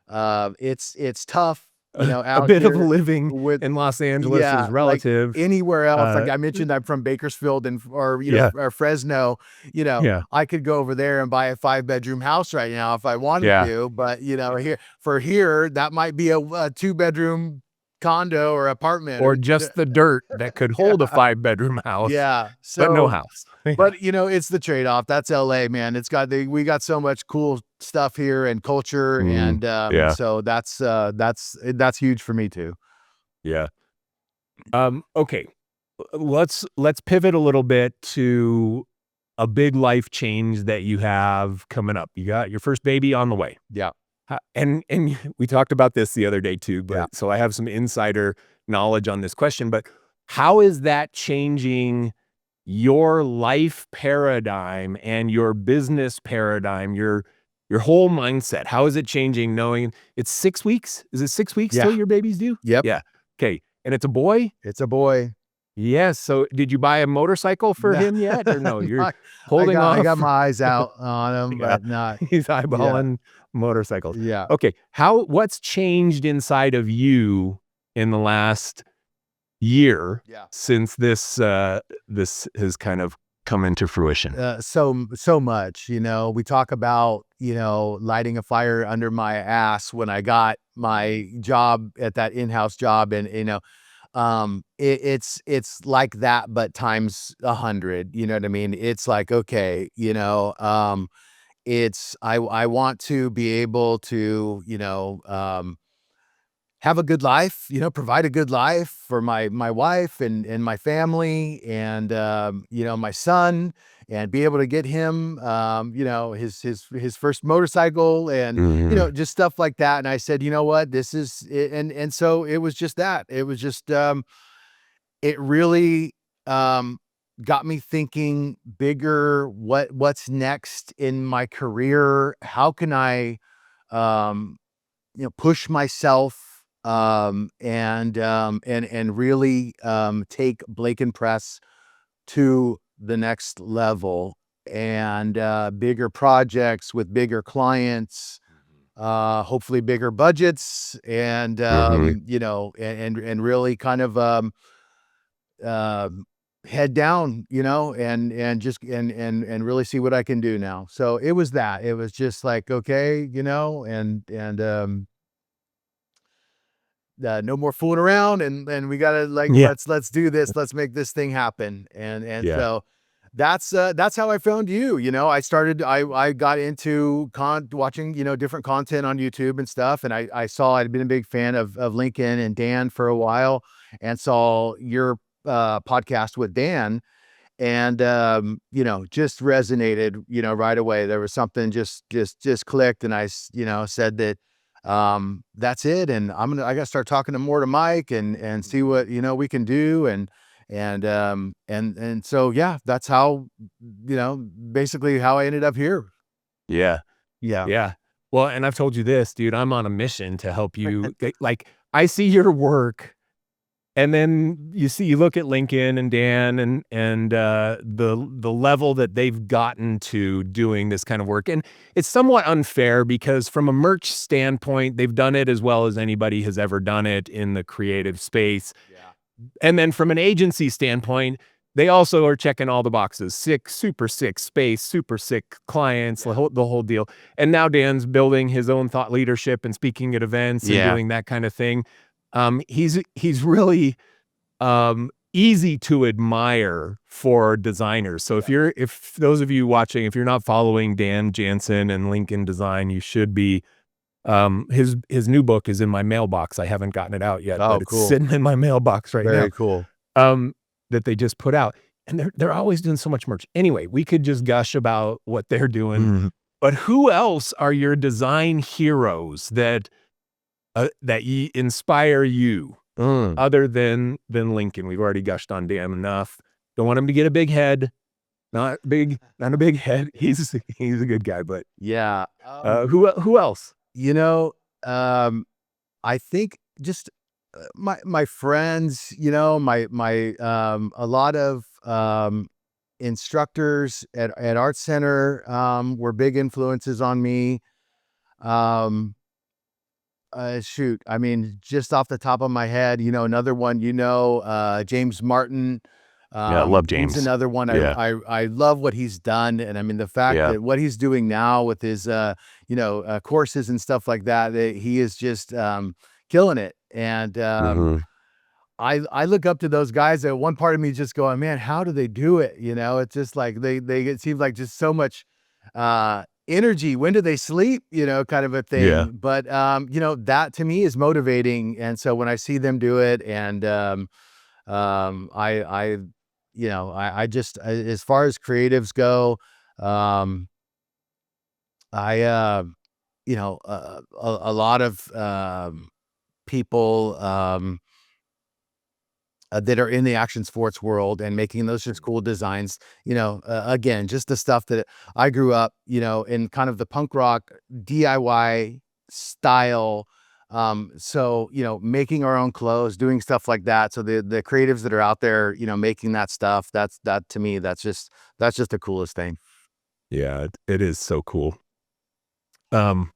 it's tough, A out bit of a here living with in Los Angeles is yeah, like relative. anywhere else. Like Uh, I mentioned, I'm from Bakersfield or yeah, or Fresno. yeah, I could go over there and buy a 5-bedroom house right now if I wanted yeah. to. But here that might be a 2-bedroom condo or apartment. Or just the dirt that could hold a 5-bedroom house, Yeah. but no So, house. Yeah. but it's the trade-off. That's LA, man. We got so much cool stuff here and culture, Mm, and yeah, so that's huge for me too. yeah. Okay. Let's pivot a little bit to a big life change that you have coming up. You got your first baby on the way. Yeah. And we talked about this the other day too, Yeah. but so I have some insider knowledge on this question, but how is that changing your life paradigm and your business paradigm, your whole mindset? How is it changing knowing it's 6 weeks? Is it 6 weeks till Yeah. your baby's due? Yep. Yeah. Okay. And it's a boy? It's a boy. Yes. So did you buy a motorcycle for No. him yet or no? You're I holding I got off. my eyes out on him, Yeah. but not. He's Yeah. eyeballing motorcycles. Yeah. Okay. What's changed inside of you in the last year Yeah. since this has kind of come into fruition? So much, we talk about, lighting a fire under my ass when I got my job at that in-house job. And, it's like that, but times 100, you know what I mean? It's like, okay, I want to be able to, have a good life, provide a good life for my wife and my family and, my son, and be able to get him, his first motorcycle and, Mhm. just stuff like that. And I said, you know what, this is it. And so it was just that. It was just, it really, got me thinking bigger. What's next in my career? How can I, um, push myself, and really, take Blaken Press to the next level, and bigger projects with bigger clients, hopefully bigger budgets, and Mhm. and really kind of um, head down, and just and really see what I can do now. So it was that. It was just like, okay, and no more fooling around, and we gotta, like, Yeah. let's do this. Let's make this thing happen. And Yeah. so that's how I found you. I got into watching, different content on YouTube and stuff. And I saw I'd been a big fan of Lincoln and Dan for a while, and saw your podcast with Dan, and just resonated, right away. There was something just clicked, and said that that's it, and I got to start talking more to Mike, and see what we can do, and so yeah, that's how, basically how I ended up here. Yeah. Yeah. Yeah. Well, and I've told you this, dude, I'm on a mission to help you. Like, I see your work, and then you look at Lincoln and Dan and the level that they've gotten to doing this kind of work. And it's somewhat unfair because from a merch standpoint, they've done it as well as anybody has ever done it in the creative space. Yeah. And then from an agency standpoint, they also are checking all the boxes. Super sick space, super sick clients, Yeah. the whole deal. And now Dan's building his own thought leadership and speaking at events and Yeah. doing that kind of thing. He's really easy to admire for designers. So if those of you watching, if you're not following Dan Jansen and Lincoln Design, you should be. His new book is in my mailbox. I haven't gotten it out yet, Oh, but it's cool. sitting in my mailbox right now. Very cool. That they just put out, and they're always doing so much merch. Anyway, we could just gush about what they're doing, Mhm. but who else are your design heroes that inspire you other than Lincoln? We've already gushed on Dan enough. Don't want him to get a big head. Not a big head. He's a good guy, but Yeah. who else? You know, I think just my friends, a lot of instructors at Art Center were big influences on me. Um, Shoot, I mean, just off the top of my head, another one, James Martin. Yeah, I love He's James. another one. Yeah. I love what he's done, and I mean the fact Yeah. that what he's doing now with his courses and stuff like that, that he is just killing it. And Mhm. I look up to those guys. That one part of me just going, man, how do they do it? It's just like it seems like just so much energy. When do they sleep? Kind of a Yeah. thing. But that to me is motivating. And so when I see them do it, and I I just as far as creatives go, um, I a lot of people. That are in the action sports world and making those just cool designs. Again, just the stuff that I grew up, in kind of the punk rock DIY style. So, making our own clothes, doing stuff like that. So the creatives that are out there, making that stuff, that to me, that's just the coolest thing. Yeah, it is so cool. Um,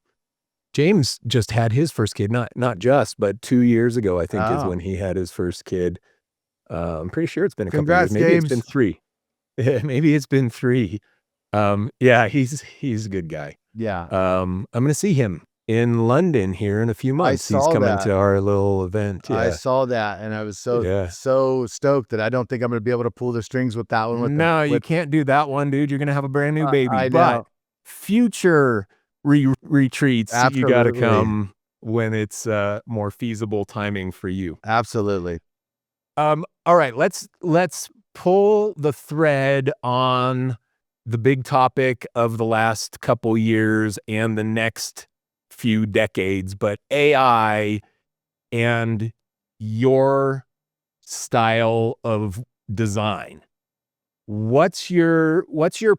James just had his first kid, not just, but 2 years ago, I think, is Oh, when he had his first kid. I'm pretty sure it's been a couple of years. congrats, Maybe it's been James. 3. Yeah, maybe it's been 3. Yeah, he's a good guy. Yeah, I'm gonna see him in London here in a few I months. He's saw coming that. to our little event. I Yeah, saw that, and I was yeah. so stoked that I don't think I'm going to be able to pull the strings with that one. No, you With can't do that one, dude. You're gonna have a brand new baby. I But know, future retreats, you gotta absolutely. come when it's more feasible timing for you. Absolutely. All right, let's pull the thread on the big topic of the last couple years and the next few decades, but AI and your style of design. What's your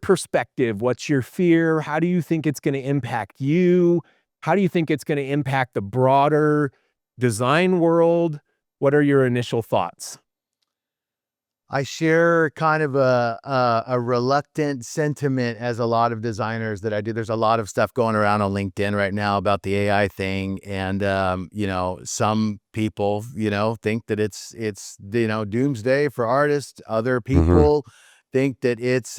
perspective? What's your fear? How do you think it's going to impact you? How do you think it's going to impact the broader design world? What are your initial thoughts? I share kind of a reluctant sentiment as a lot of designers that I do. There's a lot of stuff going around on LinkedIn right now about the AI thing, and some people think that it's doomsday for artists. Other Mhm, people think that it's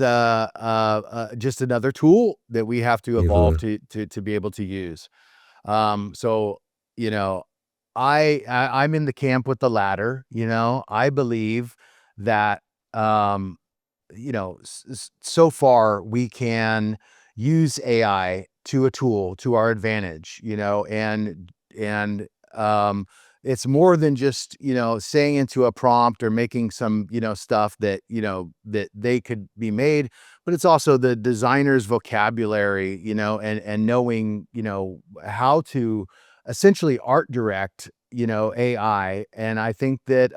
just another tool that we have to evolve mhm, to be able to use. So you know, I'm in the camp with the latter. I believe that um, so far we can use AI to a tool to our advantage. And it's more than just saying into a prompt or making some stuff that that they could be made, but it's also the designer's vocabulary, and knowing how to essentially art direct AI. And I think that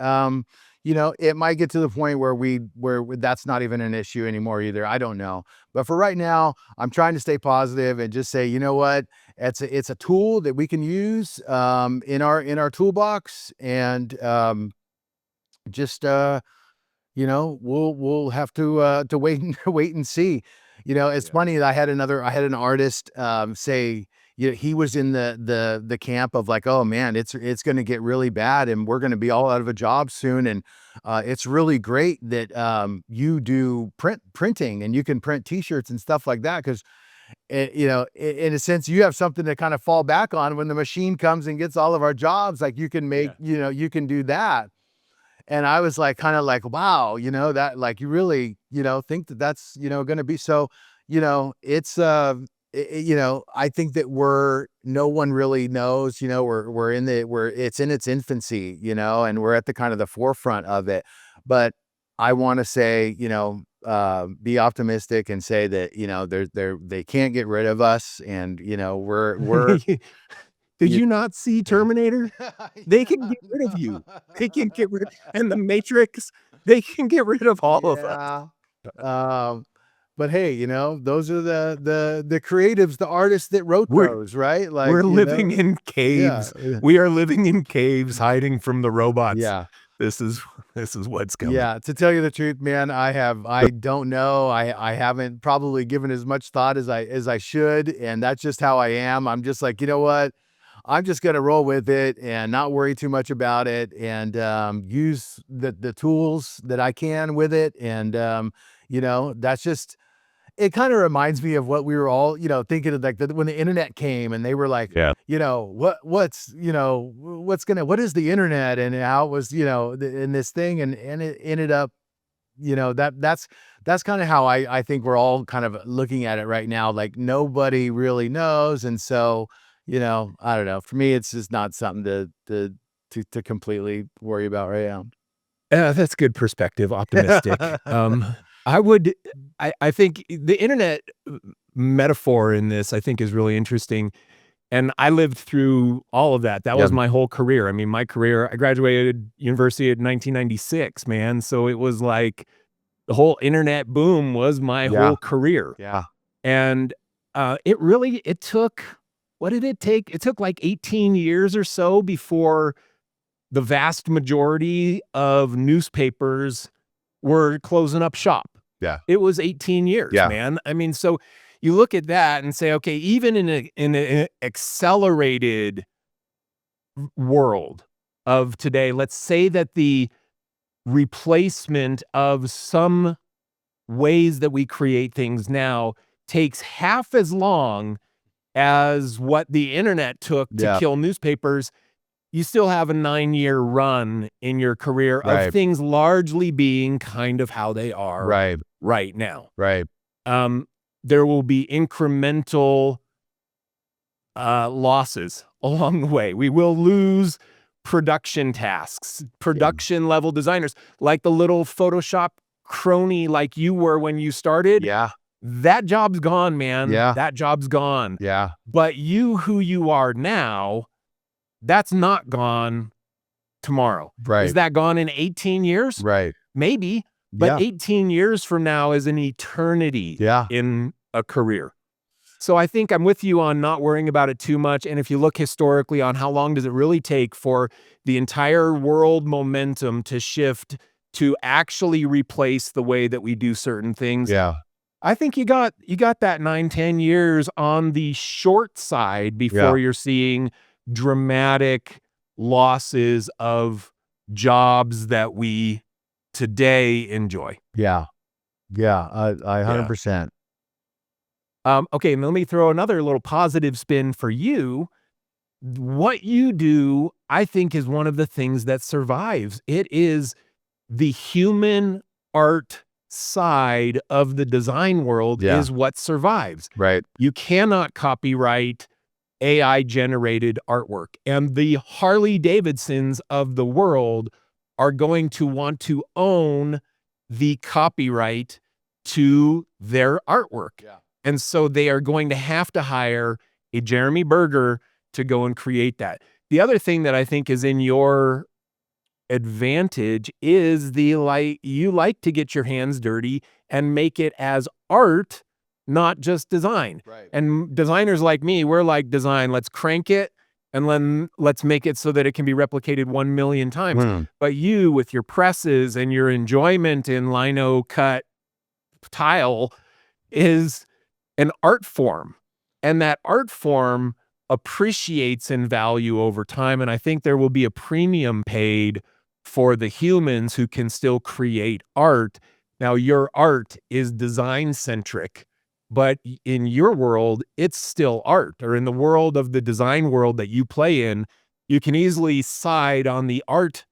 it might get to the point where that's not even an issue anymore either. I don't know. But for right now, I'm trying to stay positive and just say, you know what? It's a tool that we can use in our toolbox, and just we'll have to wait and wait and see. It's yeah, funny that I had an artist say, he was in the camp of like, oh man, it's going to get really bad and we're going to be all out of a job soon. And it's really great that you do printing and you can print t-shirts and stuff like that, because in a sense, you have something to kind of fall back on when the machine comes and gets all of our jobs. Like you can make, yeah. you can do that. And I was like, kind of like, wow, that like you really, think that that's, going to be so, it's, I think that no one really knows, we're it's in its infancy, and we're at the kind of the forefront of it. But I want to say, be optimistic and say that, they can't get rid of us. And, we're, Did you you not see Terminator? They can get rid of you. They can get rid and The Matrix, they can get rid of all of us. yeah. Um, but hey, you know, those are the creatives, the artists that wrote We're- those, right? Like, We're you living know, in caves. yeah, We are living in caves, hiding from the robots. yeah. This is what's coming. Yeah, to tell you the truth, man, I don't know. I haven't probably given as much thought as I should, and that's just how I am. I'm just like, you know what? I'm just gonna roll with it and not worry too much about it, and use the tools that I can with it, and you know, that's just. It kind of reminds me of what we were all, you know, thinking of, like when the internet came and they were like, Yeah. you know, what is the internet, and how it was, you know, in this thing, and it ended up, you know, that's kind of how I think we're all kind of looking at it right now. Like nobody really knows, and so, you know, I don't know. For me, it's just not something to completely worry about right now. That's good perspective, optimistic. I think the internet metaphor in this, I think, is really interesting. And I lived through all of that. That was Yeah. my whole career. I mean, my career, I graduated university in 1996, man. So it was like the whole internet boom was my Yeah. whole career. Yeah. And it took, what did it take? It took like 18 years or so before the vast majority of newspapers were closing up shop. Yeah. It was 18 years, Yeah. man. I mean, so you look at that and say, okay, even in an accelerated world of today, let's say that the replacement of some ways that we create things now takes half as long as what the internet took to Yeah. kill newspapers. You still have a 9-year run in your career Right. of things largely being kind of how they are right now. Right. There will be incremental losses along the way. We will lose production tasks, production level designers, like the little Photoshop crony like you were when you started. Yeah. That job's gone, man. Yeah. That job's gone. Yeah. But you, who you are now, that's not gone tomorrow. Right. Is that gone in 18 years? Right. Maybe. But Yeah. 18 years from now is an eternity Yeah. in a career. So I think I'm with you on not worrying about it too much. And if you look historically on how long does it really take for the entire world momentum to shift to actually replace the way that we do certain things, Yeah. I think you got that 9-10 years on the short side before you're seeing dramatic losses of jobs that we today enjoy. Yeah. Yeah. I 100%. Okay, and let me throw another little positive spin for you. What you do, I think, is one of the things that survives. It is the human art side of the design world is what survives. Right. You cannot copyright AI-generated artwork. And the Harley-Davidsons of the world are going to want to own the copyright to their artwork. Yeah. And so they are going to have to hire a Jeremy Berger to go and create that. The other thing that I think is in your advantage is you like to get your hands dirty and make it as art, not just design. Right. And designers like me, we're like, design, let's crank it and then let's make it so that it can be replicated 1 million times. But you, with your presses and your enjoyment in lino cut tile, is an art form. And that art form appreciates in value over time. And I think there will be a premium paid for the humans who can still create art. Now, your art is design centric, but in your world, it's still art. Or in the world of the design world that you play in, you can easily side on the art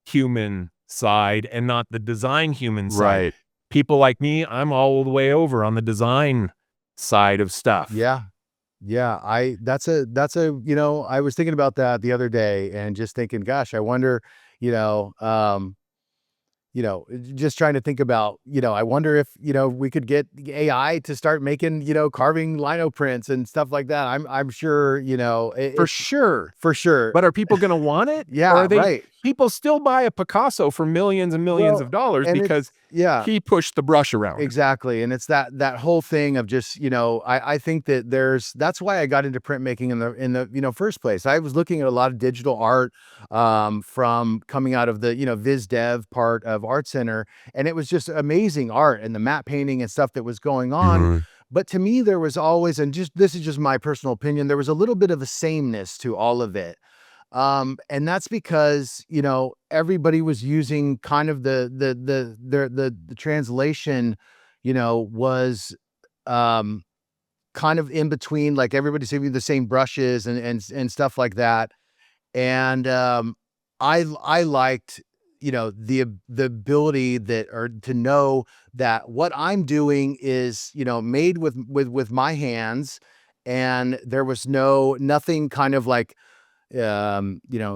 human side and not the design human side. Right. People like me, I'm all the way over on the design side of stuff. Yeah. Yeah. That's a, you know, I was thinking about that the other day and just thinking, gosh, I wonder, you know, just trying to think about, I wonder if, we could get AI to start making, carving lino prints and stuff like that. I'm sure, For sure. for sure. But are people going to want it? Yeah, Or are they, right. people still buy a Picasso for millions and millions Well, of dollars and because yeah. he pushed the brush around. Exactly. And it's that whole thing of just, I think that that's why I got into printmaking in the first place. I was looking at a lot of digital art from coming out of the, Viz Dev part of Art Center. And it was just amazing art and the matte painting and stuff that was going on. But to me, there was always, and this is just my personal opinion, there was a little bit of a sameness to all of it. And that's because, everybody was using kind of the translation, was, kind of in between, like everybody's using the same brushes and stuff like that. And, I liked, the ability to know that what I'm doing is, made with my hands, and there was nothing kind of like,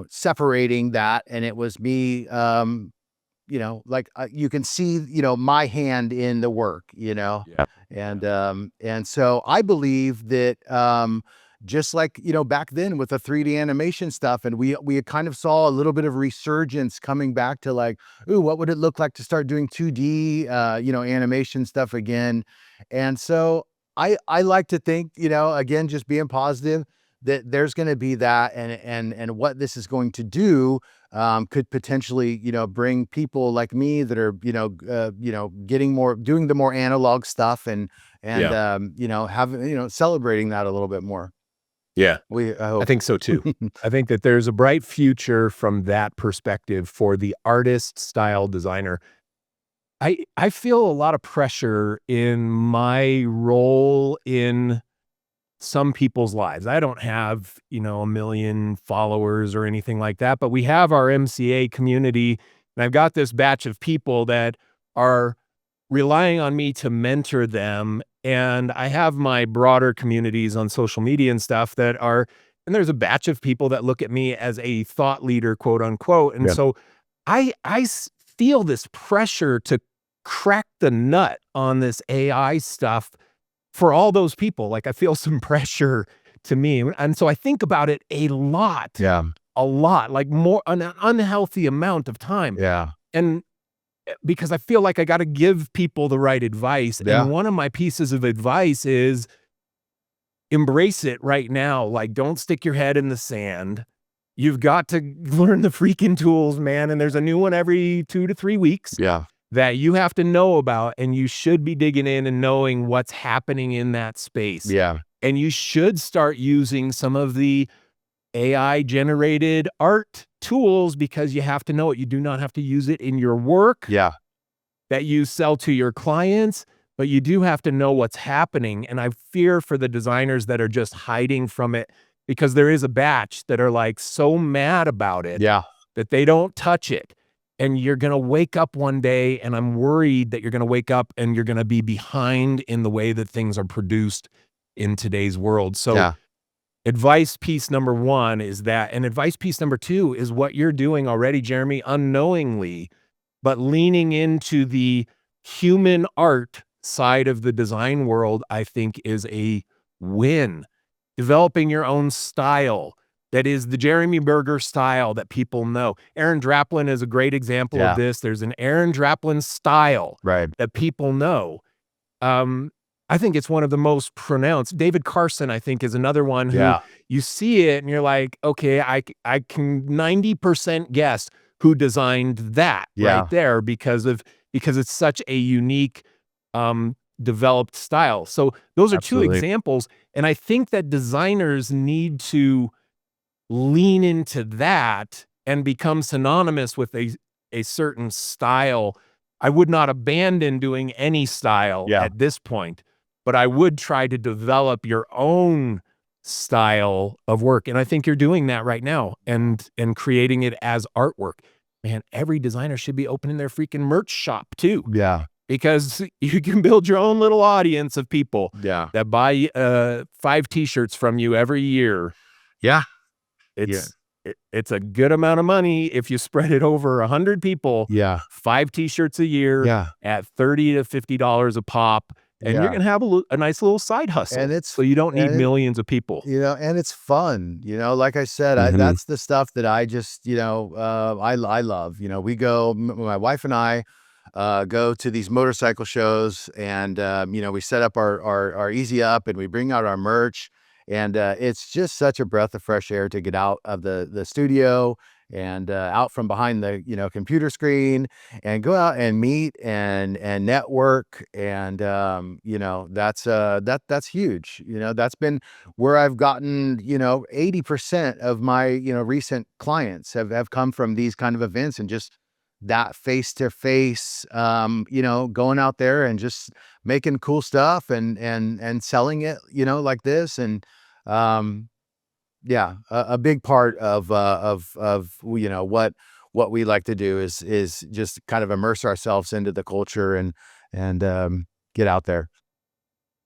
separating that. And it was me, like you can see, my hand in the work, Yeah. and so I believe that, just like, back then with the 3D animation stuff, and we kind of saw a little bit of resurgence coming back to like, ooh, what would it look like to start doing 2D, animation stuff again? And so I like to think, again, just being positive, that there's going to be that, and what this is going to do, could potentially, bring people like me that are, doing the more analog stuff, and having, celebrating that a little bit more. Yeah. I hope. I think so too. I think that there's a bright future from that perspective for the artist style designer. I feel a lot of pressure in my role in some people's lives. I don't have, a million followers or anything like that, but we have our MCA community, and I've got this batch of people that are relying on me to mentor them. And I have my broader communities on social media and stuff and there's a batch of people that look at me as a thought leader, quote unquote. And so I feel this pressure to crack the nut on this AI stuff for all those people. Like I feel some pressure to me. And so I think about it a lot, like more an unhealthy amount of time. Yeah. And because I feel like I got to give people the right advice. Yeah. And one of my pieces of advice is embrace it right now. Like, don't stick your head in the sand. You've got to learn the freaking tools, man. And there's a new one every 2 to 3 weeks. Yeah. That you have to know about, and you should be digging in and knowing what's happening in that space. Yeah. And you should start using some of the AI generated art tools, because you have to know it. You do not have to use it in your work that you sell to your clients, but you do have to know what's happening. And I fear for the designers that are just hiding from it, because there is a batch that are like so mad about it that they don't touch it. And you're going to wake up one day, and I'm worried that you're going to wake up and you're going to be behind in the way that things are produced in today's world. So advice piece number 1 is that. And advice piece number 2 is what you're doing already, Jeremy, unknowingly, but leaning into the human art side of the design world, I think is a win. Developing your own style. That is the Jeremy Berger style that people know. Aaron Draplin is a great example of this. There's an Aaron Draplin style that people know. I think it's one of the most pronounced. David Carson, I think, is another one who you see it and you're like, okay, I can 90% guess who designed that right there, because it's such a unique, developed style. So those are 2 examples. And I think that designers need to lean into that and become synonymous with a certain style. I would not abandon doing any style at this point, but I would try to develop your own style of work. And I think you're doing that right now, and creating it as artwork. Man, every designer should be opening their freaking merch shop too. Because you can build your own little audience of people that buy 5 t-shirts from you every year. it's a good amount of money if you spread it over 100 people. Yeah. 5 t-shirts a year Yeah. at $30 to $50 a pop, and you're Yeah. gonna have a nice little side hustle. And it's so you don't need and it, millions of people. and it's fun, like I said, Mhm. that's the stuff that I just, I love. We go, my wife and I, go to these motorcycle shows, and we set up our Easy Up, and we bring out our merch, and it's just such a breath of fresh air to get out of the studio and out from behind the computer screen and go out and meet and network, and that's huge. That's been where I've gotten 80% of my recent clients have come from these kind of events, and just that face to face, going out there and just making cool stuff and selling it, like this. And yeah, a big part of what we like to do is just kind of immerse ourselves into the culture and get out there.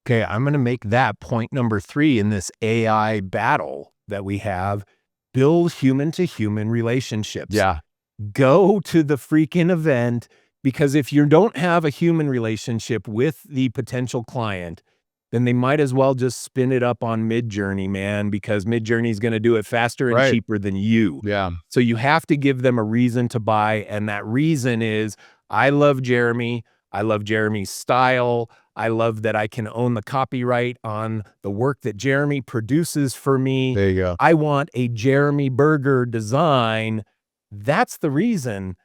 Okay, I'm gonna make that point number 3 in this AI battle that we have. Build human to human relationships. Yeah. Go to the freaking event, because if you don't have a human relationship with the potential client, then they might as well just spin it up on Midjourney, man, because Midjourney is going to do it faster and Right. cheaper than you. Yeah. So you have to give them a reason to buy, and that reason is, I love Jeremy. I love Jeremy's style. I love that I can own the copyright on the work that Jeremy produces for me. There you go. I want a Jeremy Berger design. That's the reason.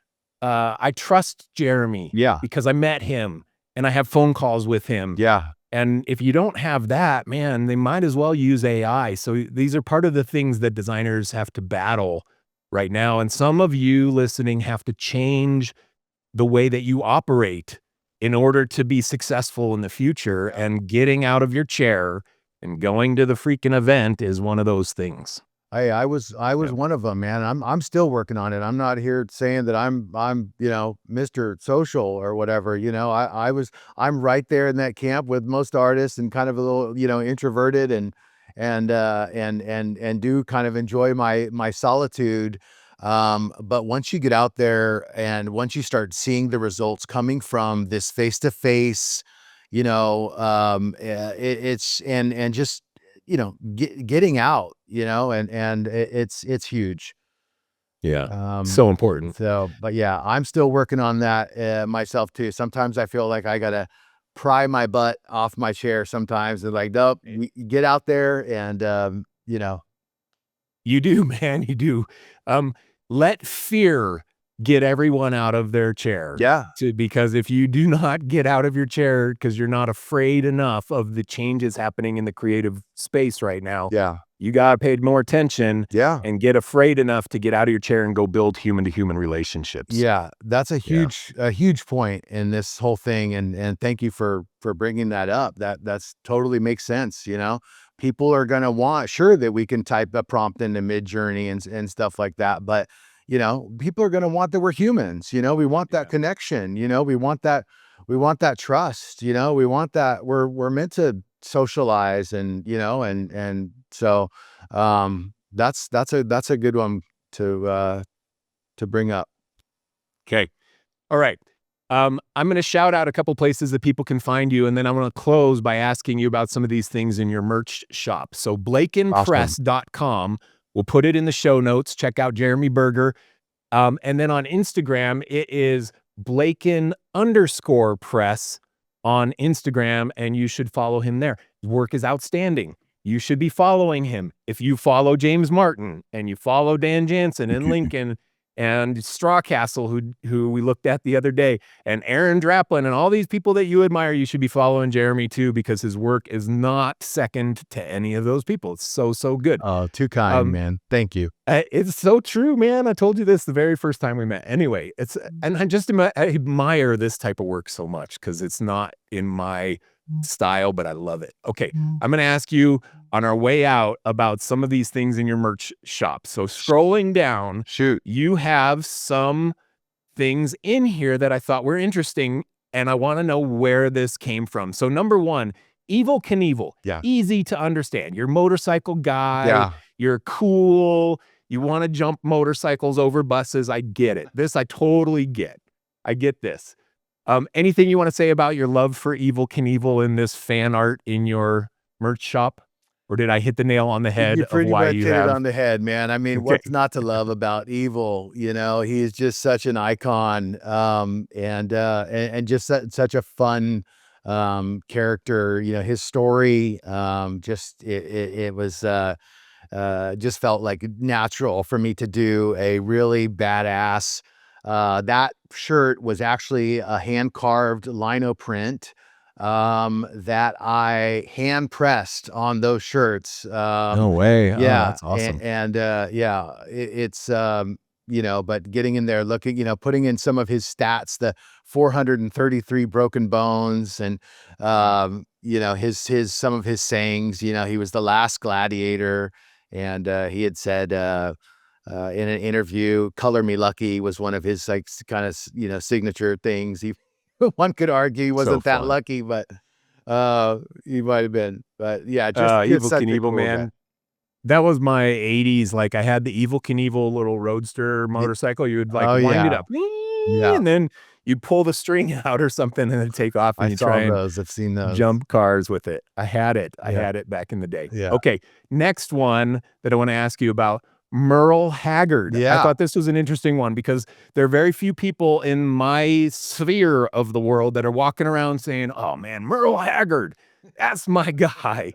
I trust Jeremy. Yeah. Because I met him and I have phone calls with him. Yeah. And if you don't have that, man, they might as well use AI. So these are part of the things that designers have to battle right now. And some of you listening have to change the way that you operate in order to be successful in the future. And getting out of your chair and going to the freaking event is one of those things. Hey, I was one of them, man. I'm still working on it. I'm not here saying that I'm Mr. Social or whatever. I'm right there in that camp with most artists, and kind of a little introverted, and do kind of enjoy my solitude. But once you get out there and once you start seeing the results coming from this face to face, it's and just getting out, and it's huge. Yeah. So important. So, but yeah, I'm still working on that myself too. Sometimes I feel like I gotta pry my butt off my chair sometimes, and like, nope, get out there and You do, man. You do. Let fear get everyone out of their chair. Yeah. Because if you do not get out of your chair because you're not afraid enough of the changes happening in the creative space right now, Yeah. you got to pay more attention Yeah. and get afraid enough to get out of your chair and go build human to human relationships. Yeah, that's a huge point in this whole thing, and thank you for bringing that up. That's totally makes sense. People are gonna want, sure, that we can type a prompt into Midjourney and stuff like that, but people are gonna want that we're humans. We want that connection. We want that trust. We want that we're meant to socialize, and so that's a good one to bring up. Okay. All right. I'm going to shout out a couple places that people can find you, and then I'm going to close by asking you about some of these things in your merch shop. So blakenpress.com. We'll put it in the show notes. Check out Jeremy Berger. And then on Instagram, it is Blaken_press on Instagram, and you should follow him there. His work is outstanding. You should be following him. If you follow James Martin and you follow Dan Jansen and Lincoln and Strawcastle, who we looked at the other day, and Aaron Draplin and all these people that you admire, you should be following Jeremy too, because his work is not second to any of those people. It's so good. Oh, too kind, man. Thank you. It's so true, man. I told you this the very first time we met. Anyway, and I admire this type of work so much because it's not in my style, but I love it. Okay, I'm going to ask you on our way out about some of these things in your merch shop. So scrolling down, Shoot. you have some things in here that I thought were interesting, and I want to know where this came from. So number one, Evel Knievel. Yeah. Easy to understand. You're a motorcycle guy. Yeah. You're cool. You want to jump motorcycles over buses. I get it. This I totally get. I get this. Anything you want to say about your love for Evel Knievel in this fan art in your merch shop? Or did I hit the nail on the head You of pretty why much you hit it have? on the head, man. I mean, Okay. what's not to love about Evil? You know, he's just such an icon, and just such a fun character. You know, his story, just it was just felt like natural for me to do a really badass. That shirt was actually a hand carved lino print that I hand pressed on those shirts. No way. Oh, Yeah, that's awesome. yeah, it's you know, but getting in there, looking, you know, putting in some of his stats, the 433 broken bones, and you know, his some of his sayings. You know, he was the last gladiator, and he had said in an interview, "Color me lucky" was one of his like kind of you know signature things. He one could argue he So wasn't that fun. lucky, but he might have been. But yeah, just Evel such a Knievel, cool guy. man. That was my 80s. Like I had the Evel Knievel little roadster Y- motorcycle. You would like Oh wind it yeah, up, yeah. and then you'd pull the string out or something and then take off I and you saw try and those. I've seen those. jump cars with it. I had it. I Yeah, had it back in the day. yeah, Okay. Next one that I want to ask you about, Merle Haggard. I yeah. thought this was an interesting one because there are very few people in my sphere of the world that are walking around saying, "Oh man, Merle Haggard, that's my guy."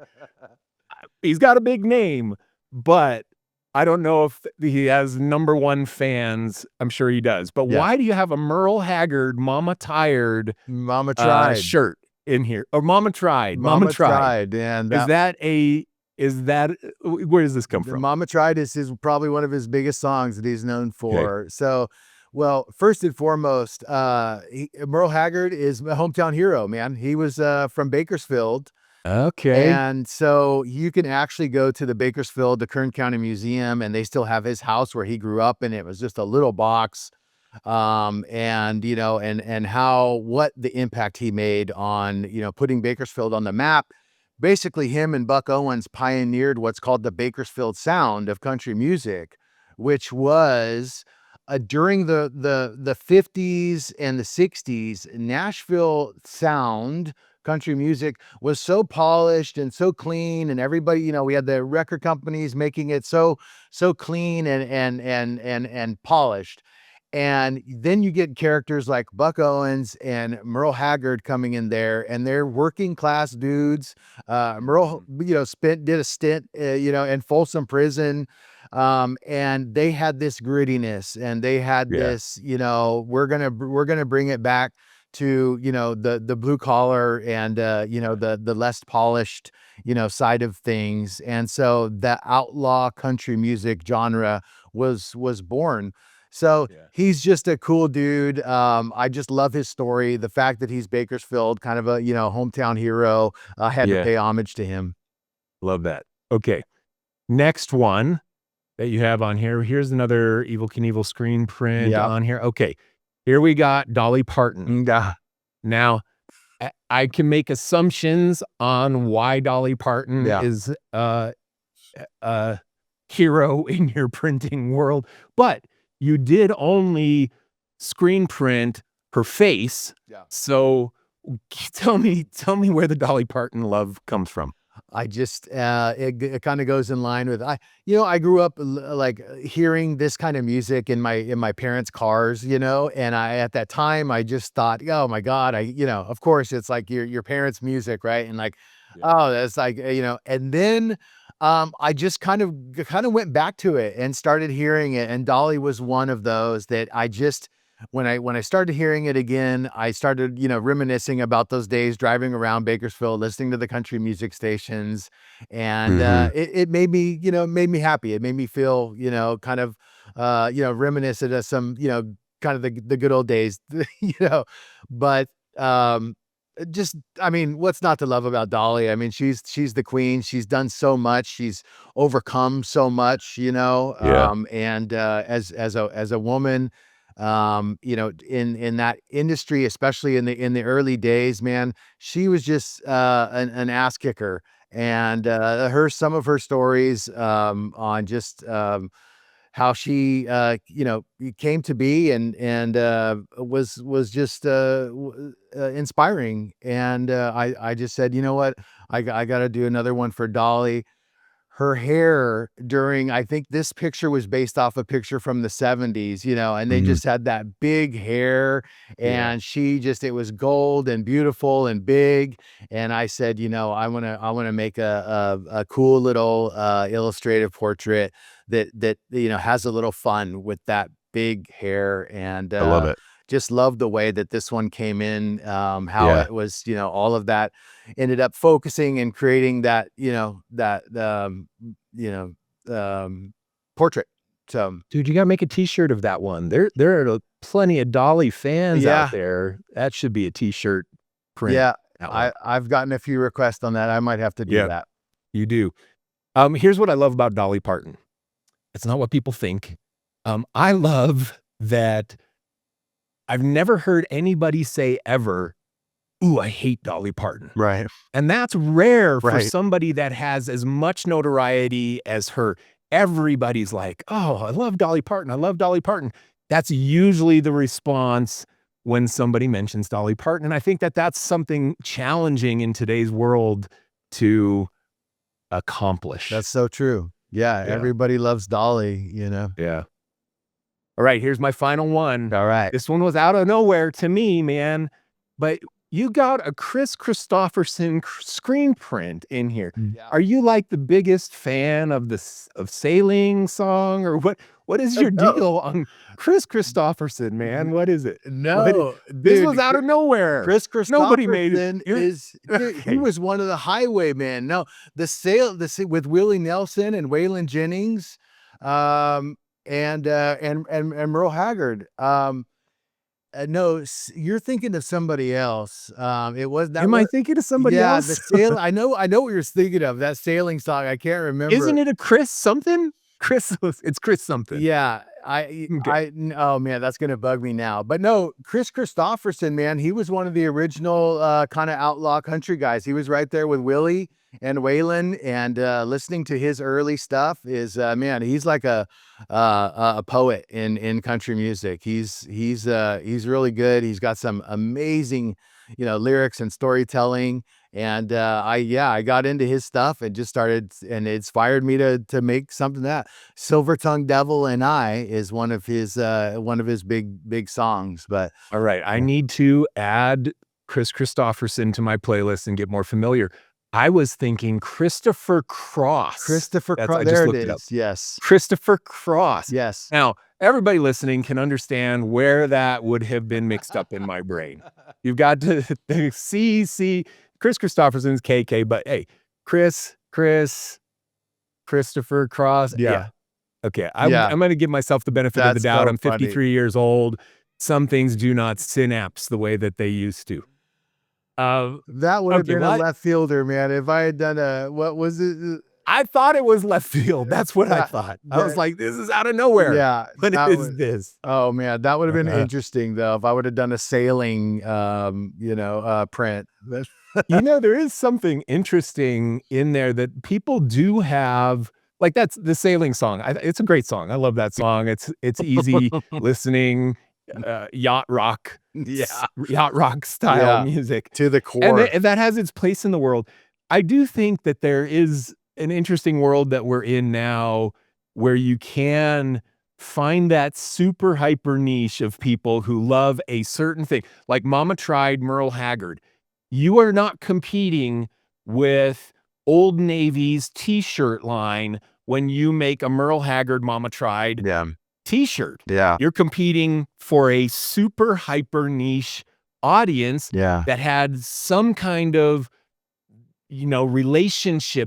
He's got a big name, but I don't know if he has number one fans. I'm sure he does. But Yeah. why do you have a Merle Haggard Mama Tired Mama tried. shirt in here? Or Mama Tried. Mama Mama Tried. tried, and Is that that a is that where does this come the from? Mama Tried is probably one of his biggest songs that he's known Okay. for. So, well, first and foremost, Merle Haggard is my hometown hero, man. He was from Bakersfield. Okay. And so you can actually go to the Bakersfield, the Kern County Museum, and they still have his house where he grew up, and it was just a little box. And you know, and how what the impact he made on, you know, putting Bakersfield on the map. Basically, him and Buck Owens pioneered what's called the Bakersfield sound of country music, which was during the 50s and the 60s, Nashville sound country music was so polished and so clean, and everybody, you know, we had the record companies making it so clean and polished. And then you get characters like Buck Owens and Merle Haggard coming in there, and they're working class dudes. Merle, you know, did a stint, you know, in Folsom Prison, and they had this grittiness, and they had Yeah. this, you know, we're gonna bring it back to, you know, the blue collar and you know, the less polished, you know, side of things. And so the outlaw country music genre was born. So Yeah. he's just a cool dude. I just love his story. The fact that he's Bakersfield, kind of a, you know, hometown hero. I had to Yeah. pay homage to him. Love that. Okay. Next one that you have on here. Here's another Evel Knievel screen print Yeah. on here. Okay. Here we got Dolly Parton. Yeah. Now, I can make assumptions on why Dolly Parton Yeah. is a hero in your printing world, but you did only screen print her face. Yeah. So tell me where the Dolly Parton love comes from. I just it kind of goes in line with you know, I grew up like hearing this kind of music in my parents' cars, you know, and I at that time I just thought, oh my God, you know, of course it's like your parents' music, right? And like, Yeah. oh, that's like, you know, and then I just kind of went back to it and started hearing it, and Dolly was one of those that I just when I started hearing it again, I started, you know, reminiscing about those days driving around Bakersfield, listening to the country music stations, and Mhm. it made me, you know, made me happy. It made me feel, you know, kind of, you know, reminiscent of some, you know, kind of the good old days, you know. But just, I mean, what's not to love about Dolly? I mean, she's the queen. She's done so much. She's overcome so much, you know. Yeah. And as a woman, you know, in that industry, especially in the early days, man, she was just an ass kicker. And some of her stories on just how she came to be and was just inspiring. And I just said, you know what, I got to do another one for Dolly. Her hair during, I think this picture was based off a picture from the 70s, and they Mhm. just had that big hair, Yeah. and it was gold and beautiful and big. And I said, I want to make a cool little illustrative portrait that has a little fun with that big hair. And I love it. just love the way that this one came in, how Yeah. it was, all of that ended up focusing and creating that, portrait. So Dude, you gotta make a t-shirt of that one. There are plenty of Dolly fans out yeah, there. That should be a t-shirt print, yeah, that one. I've gotten a few requests on that. I might have to do Yep, that. you do. Here's what I love about Dolly Parton. It's not what people think. I love that I've never heard anybody say ever, "Ooh, I hate Dolly Parton." Right. And that's rare for Right. somebody that has as much notoriety as her. Everybody's like, "Oh, I love Dolly Parton. I love Dolly Parton." That's usually the response when somebody mentions Dolly Parton. And I think that that's something challenging in today's world to accomplish. That's so true. Yeah, Yeah. everybody loves Dolly, Yeah. All right, here's my final one. All right. This one was out of nowhere to me, man. But you got a Chris Christopherson screen print in here. Yeah. Are you like the biggest fan of of Sailing song, or what is your No. deal on Chris Christopherson, man? What is it? No, This dude, was out of nowhere. Chris Nobody made it. Christopherson is he was one of the highwaymen. No, with Willie Nelson and Waylon Jennings, and Merle Haggard. No, you're thinking of somebody else. It was that. Am I thinking of somebody Yeah, else? the sail. I know what you're thinking of. That sailing song. I can't remember. Isn't it a Chris something? It's Chris something. Yeah, Okay. oh man, that's gonna bug me now. But no, Chris Christopherson, man, he was one of the original kind of outlaw country guys. He was right there with Willie and Waylon, and listening to his early stuff is man, he's like a poet in country music. He's really good. He's got some amazing, lyrics and storytelling. And I got into his stuff and just started, and it inspired me to make something. That Silver Tongue Devil and I is one of his big songs. But All right, I need to add Chris Christopherson to my playlist and get more familiar. I was thinking Christopher Cross. Christopher That's- Cross, I just there it looked it up. is. Yes, Christopher Cross. yes. Now, everybody listening can understand where that would have been mixed up in my brain. You've got to see Chris Christopherson's KK, but hey, Christopher Cross. Yeah. Okay, I'm going to give myself the benefit of the That's doubt. so I'm 53 funny. years old. Some things do not synapse the way that they used to. That would have Okay, been what? a left fielder, man. If I had done what was it? I thought it was left field. That's what I thought. I was like, this is out of nowhere. Yeah, But that it is was- this. Oh man, that would have been Uh-huh. interesting though if I would have done a sailing, print. There is something interesting in there that people do have. Like that's the Sailing song. It's a great song. I love that song. It's easy listening, yacht rock style Yeah. music. To the And core. and that has its place in the world. I do think that there is an interesting world that we're in now where you can find that super hyper niche of people who love a certain thing. Like Mama Tried, Merle Haggard. You are not competing with Old Navy's t-shirt line when you make a Merle Haggard Mama Tried Yeah, t-shirt. yeah, You're competing for a super hyper niche audience yeah. that had some kind of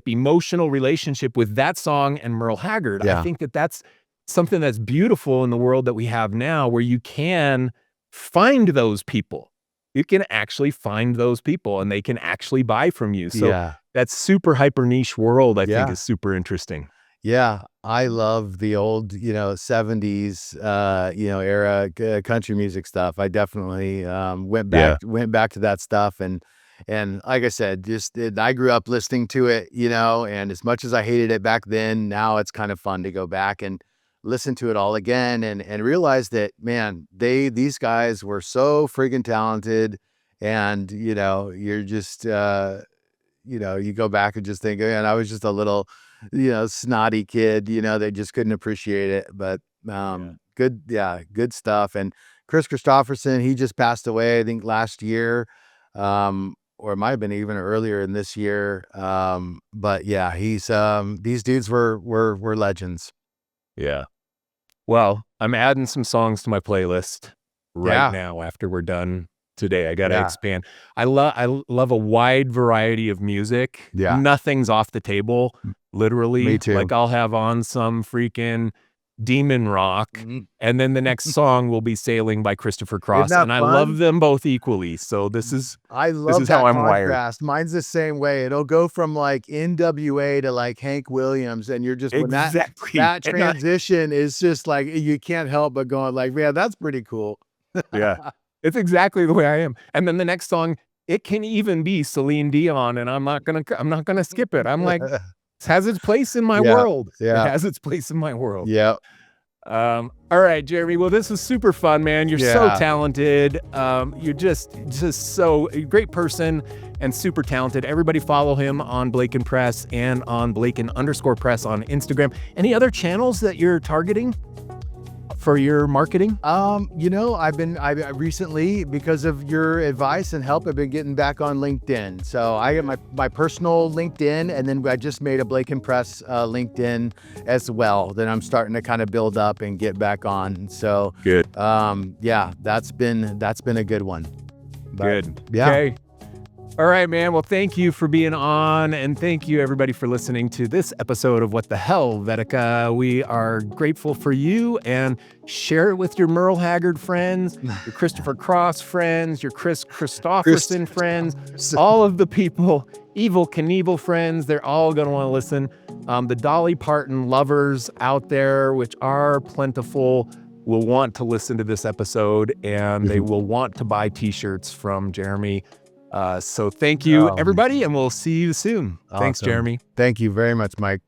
emotional relationship with that song and Merle Haggard. Yeah. I think that that's something that's beautiful in the world that we have now, where you can find those people. You can actually find those people and they can actually buy from you. So Yeah. that super hyper niche world, I think, Yeah. is super interesting. Yeah, I love the old, 70s, era country music stuff. I definitely went back to that stuff, and like I said, I grew up listening to it, and as much as I hated it back then, now it's kind of fun to go back and listen to it all again and realize that, man, these guys were so friggin' talented. And, you're just, you go back and just think, man, I was just a little, snotty kid, they just couldn't appreciate it. But good stuff. And Chris Christopherson, he just passed away, I think last year, or it might have been even earlier in this year. But yeah, he's these dudes were legends. Yeah. Well, I'm adding some songs to my playlist right now after we're done today. I got to expand. I love a wide variety of music. Yeah. Nothing's off the table, literally. Me too. Like I'll have on some freaking demon rock, and then the next song will be Sailing by Christopher Cross, and I love them both equally. So this is how I'm wired. Mine's the same way. It'll go from like NWA to like Hank Williams, and you're just when that transition is just like you can't help but going like, man, that's pretty cool. Yeah, it's exactly the way I am. And then the next song, it can even be Celine Dion, and I'm not gonna skip it. I'm like, it has its place in my world. Yeah. It has its place in my world. Yeah. All right, Jeremy. Well, this was super fun, man. You're so talented. You're just so great person and super talented. Everybody follow him on Blaken Press and on Blaken_Press on Instagram. Any other channels that you're targeting for your marketing? I recently, because of your advice and help, I've been getting back on LinkedIn. So I have my personal LinkedIn, and then I just made a Blaken Press LinkedIn as well that I'm starting to kind of build up and get back on. So good. That's been a good one. Good. Yeah. Okay. All right, man. Well, thank you for being on, and thank you everybody for listening to this episode of What the Helvetica. We are grateful for you, and share it with your Merle Haggard friends, your Christopher Cross friends, your Chris Christopherson friends, all of the people, Evel Knievel friends. They're all going to want to listen. The Dolly Parton lovers out there, which are plentiful, will want to listen to this episode, and they will want to buy t-shirts from Jeremy. So thank you, everybody, and we'll see you soon. Awesome. Thanks, Jeremy. Thank you very much, Mike.